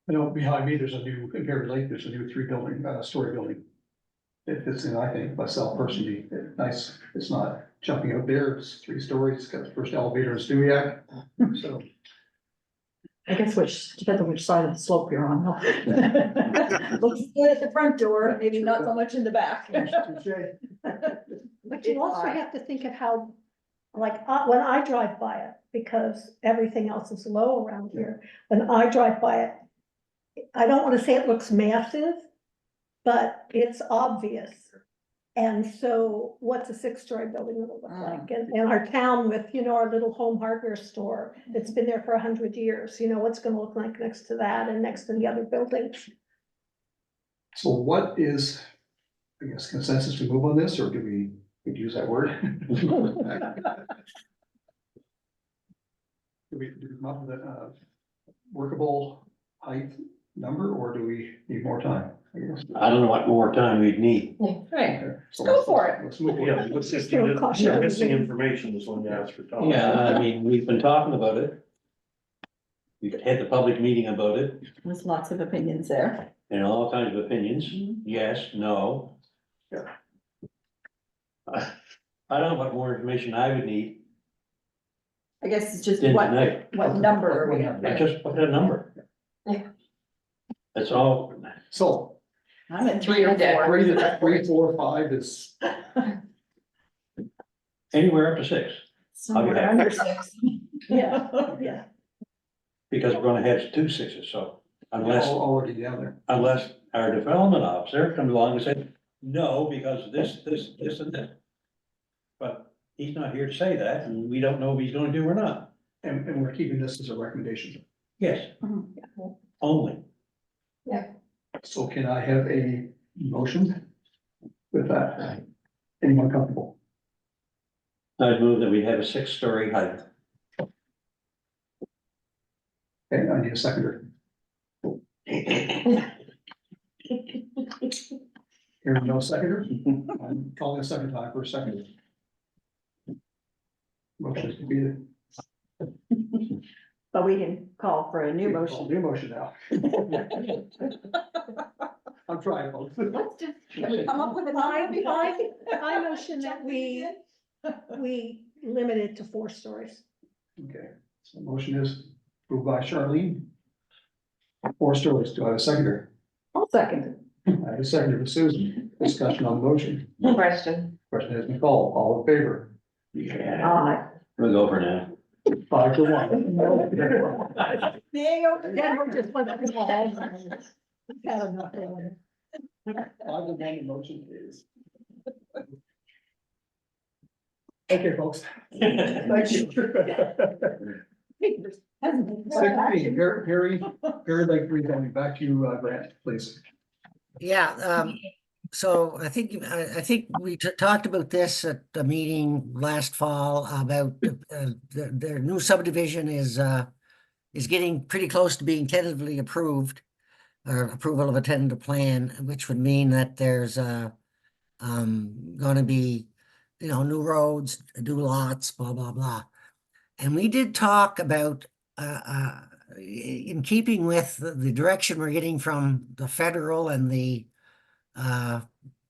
I know behind me, there's a new, in Perry Lake, there's a new story building. It fits in, I think, myself personally, nice, it's not jumping out there, it's 3 stories, it's got the first elevator in Stewiacke, so. I guess depends on which side of the slope you're on. Looks good at the front door, maybe not so much in the back. But you also have to think of how, like, when I drive by it, because everything else is low around here, when I drive by it, I don't wanna say it looks massive, but it's obvious. And so what's a 6-story building gonna look like? And our town with, you know, our little home hardware store that's been there for 100 years, you know, what's gonna look like next to that and next to the other buildings? So what is, I guess, consensus to move on this, or do we use that word? Do we come up with a workable height number, or do we need more time? I guess. I don't know what more time we'd need. Right, Okay, so go let's- for it. Let's move on. Yeah, what's this, Still caution. missing information is when you ask for time. Yeah, I mean, we've been talking about it. We've had the public meeting about it, There's lots of opinions there. and all kinds of opinions, yes, no. Yeah. I don't know what more information I would need I guess it's just in what tonight. number are we I at? just put a number. That's all. So, I'm at 3 or 4. 3, 4, 5 is, Anywhere up to 6, Somewhere under 6. Yeah, yeah. because we're gonna have 2 6s, so already down there. unless our development officer comes along and says, no, because this, and this. But he's not here to say that, and we don't know if he's gonna do or not. And we're keeping this as a recommendation. Yes, Mhm. only. So can I have a motion with that? Anyone comfortable? I'd move that we have a 6-story height. Okay, I need a seconder. Hearing no seconder, I'm calling a second time for a seconder. Motion is defeated. But we can call for a new motion. New motion now. I'm trying, folks. Can we come up with a number? I motion that we limit it to 4 stories. Okay, so the motion is approved by Charlene. 4 stories, do I have a seconder? I'll second it. I have a seconder for Susan, discussion on the motion. Question. Question has been called, all in favor? Yeah, we'll go for now. 5 to 1. Then we're just like, had enough of it. 5 to 1, the motion is. Okay, folks. 16, Perry Lake rezoning, back to you, Grant, please. Yeah, so I think we talked about this at the meeting last fall about their new subdivision is getting pretty close to being tentatively approved, or approval of a tentative plan, which would mean that there's gonna be, you know, new roads, new lots, blah, blah, blah. And we did talk about in keeping with the direction we're getting from the federal and the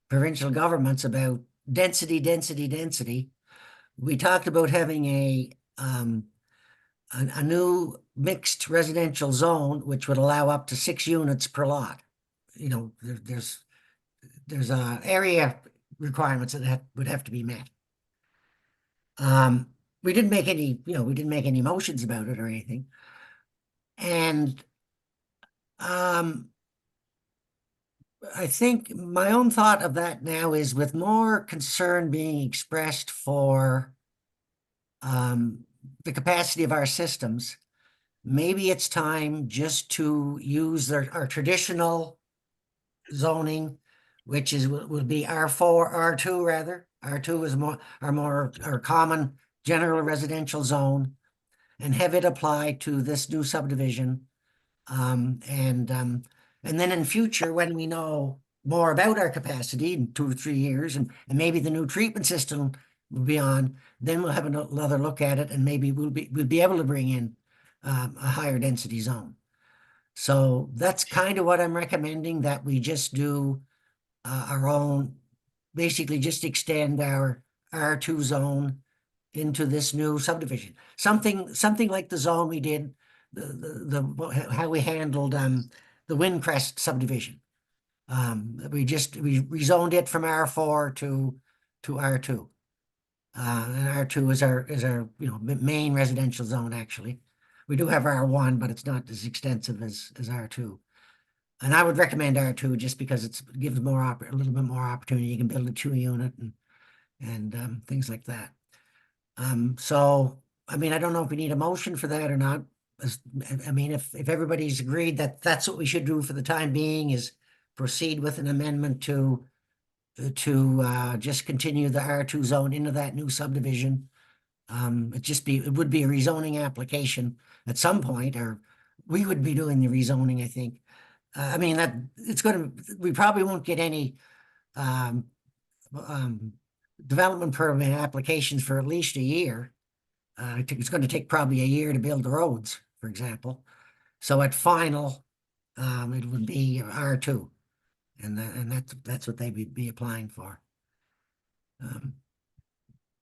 provincial governments about density. We talked about having a new mixed residential zone, which would allow up to 6 units per lot. You know, there's area requirements that would have to be met. We didn't make any motions about it or anything. And I think my own thought of that now is, with more concern being expressed for the capacity of our systems, maybe it's time just to use our traditional zoning, which will be R4, R2 rather. R2 is our common general residential zone, and have it apply to this new subdivision. And then in future, when we know more about our capacity in 2 or 3 years, and maybe the new treatment system will be on, then we'll have another look at it, and maybe we'll be able to bring in a higher density zone. So that's kind of what I'm recommending, that we just do our own, basically just extend our R2 zone into this new subdivision. Something like the zone we did, how we handled the Windcrest subdivision. We rezoned it from R4 to R2. And R2 is our main residential zone, actually. We do have R1, but it's not as extensive as R2. And I would recommend R2 just because it gives a little bit more opportunity. You can build a 2-unit and things like that. So, I mean, I don't know if we need a motion for that or not. I mean, if everybody's agreed that that's what we should do for the time being, is proceed with an amendment to just continue the R2 zone into that new subdivision. It would be a rezoning application at some point, or we would be doing the rezoning, I think. I mean, we probably won't get any development permit applications for at least a year. It's going to take probably a year to build the roads, for example. So at final, it would be R2, and that's what they would be applying for.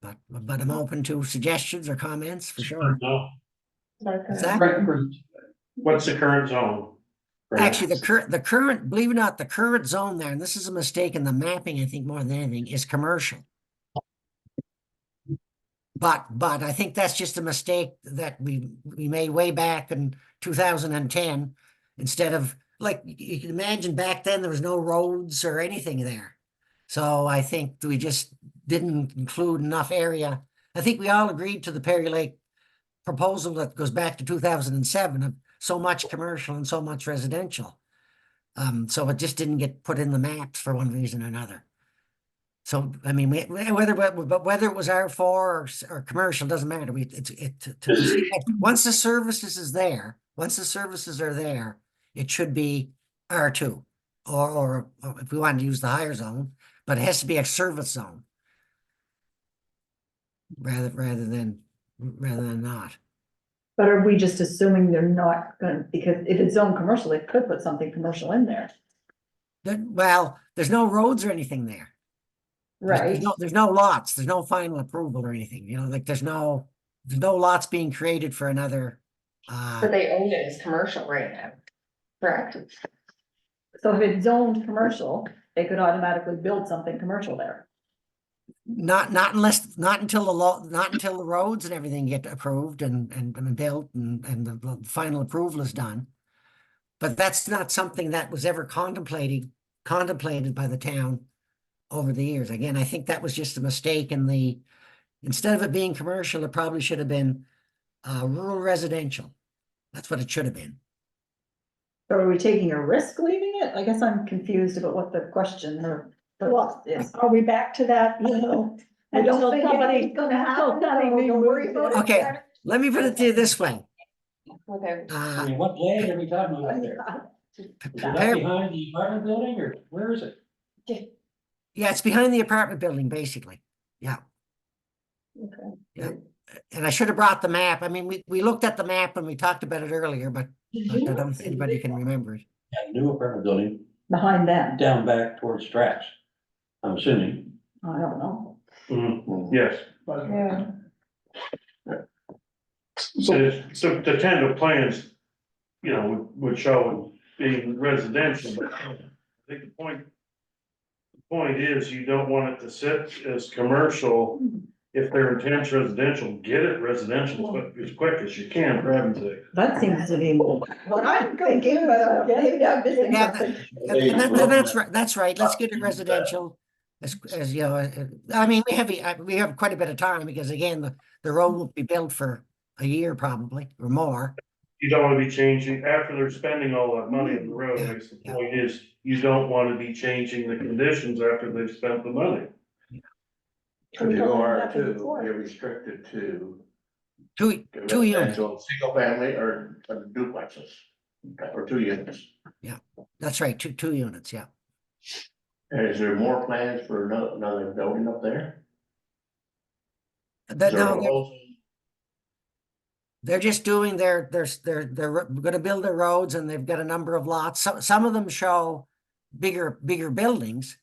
But I'm open to suggestions or comments for sure. No, What's that? what's the current zone? Actually, the current, believe it or not, the current zone there, and this is a mistake in the mapping, I think more than anything, is commercial. But I think that's just a mistake that we made way back in 2010. Instead of, like, you can imagine back then there was no roads or anything there. So I think we just didn't include enough area. I think we all agreed to the Perry Lake proposal that goes back to 2007 of so much commercial and so much residential. So it just didn't get put in the maps for one reason or another. So, I mean, whether it was R4 or commercial, doesn't matter. Once the services are there, it should be R2, or if we wanted to use the higher zone, but it has to be a service zone rather than not. But are we just assuming they're not gonna, because if it's zone commercial, they could put something commercial in there. Well, there's no roads or anything there. Right. There's no lots, there's no final approval or anything, like there's no lots being created for another. But they own it as commercial right now, correct? So if it's zoned commercial, they could automatically build something commercial there. Not until the roads and everything get approved and built and the final approval is done. But that's not something that was ever contemplated by the town over the years. Again, I think that was just a mistake instead of it being commercial, it probably should have been rural residential. That's what it should have been. So are we taking a risk leaving it? I guess I'm confused about what the question or. Well, Yes. are we back to that, I don't Until think somebody- anything's gonna happen. Don't worry about it. Okay, let me put it to you this way. Okay. I mean, what land are we talking about there? Is that behind the apartment building, or where is it? Yeah, it's behind the apartment building, basically. Yeah. Okay. Yeah. And I should have brought the map. I mean, we looked at the map and we talked about it earlier, but I don't know if anybody can remember it. That new apartment building Behind them, down back towards Straps, I'm assuming. I don't know. Yes. Yeah. So the tentative plans, would show it being residential, but I think the point is you don't want it to sit as commercial. If their intent's residential, get it residential as quick as you can, for heaven's sake. That seems to be what I'm thinking, but maybe I'm missing Yeah, something. that's right. That's right. Let's get it residential. As you know, I mean, we have quite a bit of time because again, the road will be built for a year probably or more. You don't wanna be changing, after they're spending all that money on the road, I guess the point is, you don't wanna be changing the conditions after they've spent the money. If you go R2, you're restricted to. Two units. Residential, single family or duplexes, or 2 units. That's right. Two units. Yeah. And is there more plans for another building up there? That, Is there a no, proposal? They're just doing they're gonna build their roads and they've got a number of lots. Some of them show bigger buildings.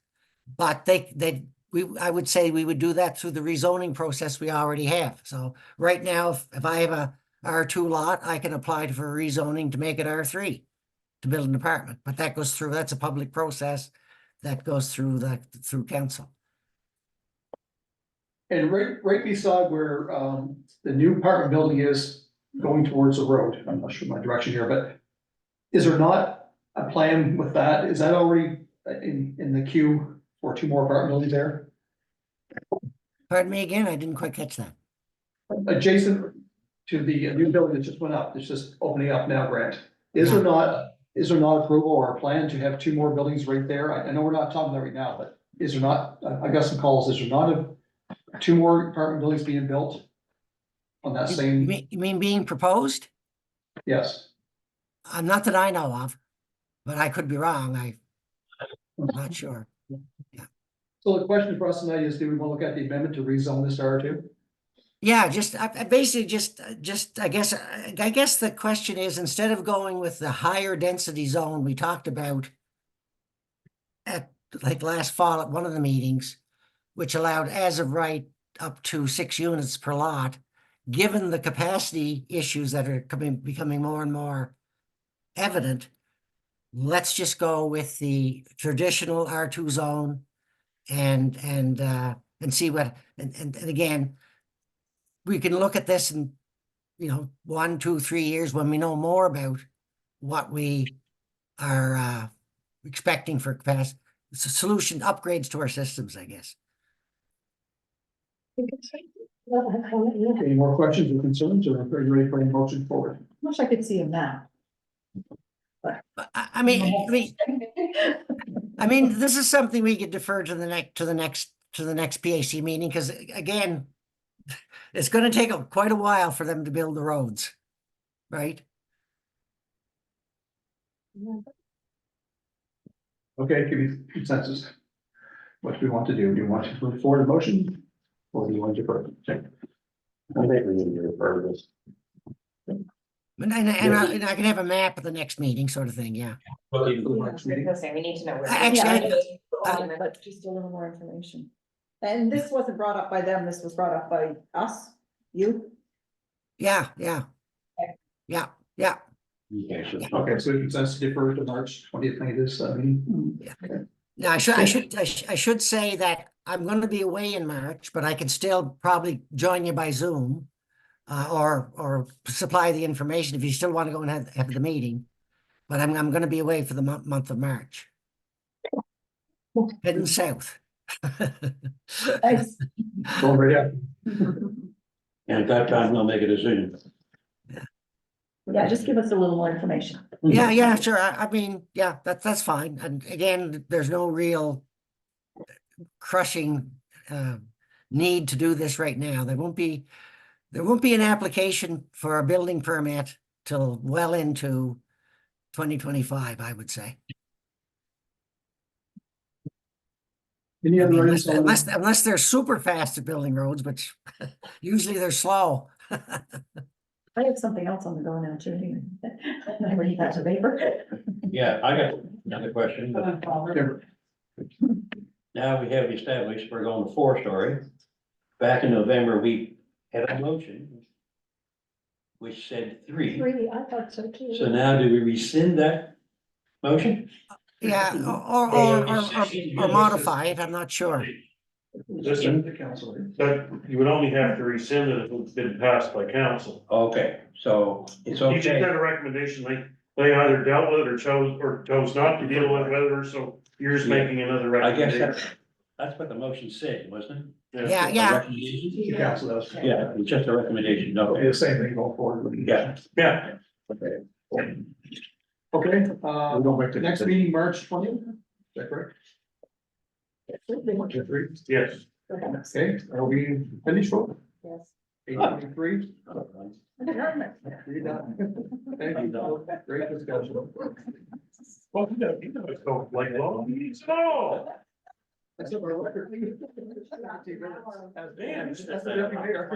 But I would say we would do that through the rezoning process we already have. So right now, if I have a R2 lot, I can apply for rezoning to make it R3 to build an apartment, but that's a public process that goes through through council. And right beside where, the new apartment building is going towards the road, I'm not sure my direction here, but is there not a plan with that? Is that already in the queue for 2 more apartment buildings there? Pardon me again, I didn't quite catch that. Adjacent to the new building that just went up, it's just opening up now, Grant. Is there not approval or a plan to have 2 more buildings right there? I know we're not talking about right now, but is there not, I got some calls, is there not 2 more apartment buildings being built on that same? You mean being proposed? Yes. Not that I know of, but I could be wrong. I'm not sure. So the question for us tonight is, do we want to look at the amendment to rezone this to R2? Yeah, I basically I guess the question is, instead of going with the higher density zone we talked about at like last fall at one of the meetings, which allowed as of right up to 6 units per lot, given the capacity issues that are becoming more and more evident, let's just go with the traditional R2 zone and see what, and again, we can look at this in, 1, 2, 3 years when we know more about what we are expecting for capacity, solution upgrades to our systems, I guess. Any more questions or concerns, or are you ready for a motion forward? Wish I could see a map. I mean, this is something we could defer to the next PAC meeting, because again, it's going to take quite a while for them to build the roads, right? Okay, give me consensus. What do we want to do? Do you want to move forward a motion? Or do you want to defer? I think we need to refer this. And I can have a map at the next meeting, sort of thing, yeah. I was gonna say, we need to know where. Actually, But just a little more information. And this wasn't brought up by them, this was brought up by us, you? Yeah. Okay, so consensus defer to March 20th, I think this, meeting. Now, I should say that I'm going to be away in March, but I can still probably join you by Zoom, or supply the information if you still want to go and have the meeting. But I'm going to be away for the month of March. Heading south. Nice. Going right out. And at that time, we'll make a decision. Yeah, just give us a little more information. Yeah, sure. I mean, yeah, that's fine. And again, there's no real crushing need to do this right now. There won't be an application for a building permit till well into 2025, I would say. Any I other mean, items? unless they're super fast at building roads, which usually they're slow. I have something else on the go now too. I already got the paper. Yeah, I got another question, but now we have established we're going to 4-story. Back in November, we had a motion which said 3. 3, I thought so too. So now do we rescind that motion? Yeah, or modify it, I'm not sure. Listen, The council. but you would only have to rescind it if it's been passed by council. Okay, so it's You just okay. had a recommendation, they either dealt with it or chose not to deal with it, so you're just making another I guess recommendation. that's what the motion said, wasn't it? Yeah. Recommendation? The council does. Yeah, it's just a recommendation, It'll be okay. the same thing going forward. Yeah. Yeah, Okay. Okay, We'll go back to next the- meeting, March 20th, is that correct? yes. Okay, are we finished, vote? Yes. 8:23. You're done. Thank you, Don. Great discussion. Well, you know, it's like long meetings at all. That's what we're looking. Man, That's what every mayor.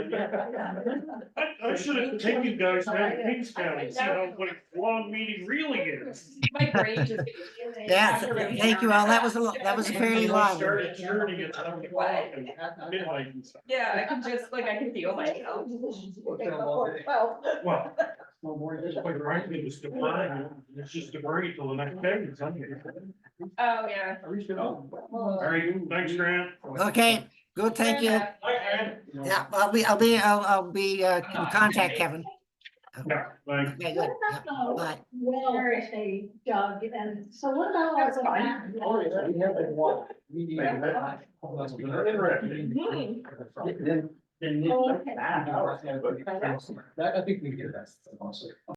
I should have taken you guys down to Kings County, see how, what a long meeting really is. My brain just. Yeah, thank you all. That was that was fairly lively. Started churning at 7 o'clock and midnight and stuff. Yeah, I can just, like, I can feel myself. Well, quite frankly, it was deferring, it's just deferring till the next day, it's on here. Oh, yeah. All right, thanks, Grant. Okay, good, thank you. Bye, Grant. Yeah, I'll be in contact, Kevin. Yeah, thanks. Okay, good. Yeah, bye. Well, say, Doug, and so what about all That's the fine. back- We have a one. We need. Oh, okay. That, I think we can do that, honestly.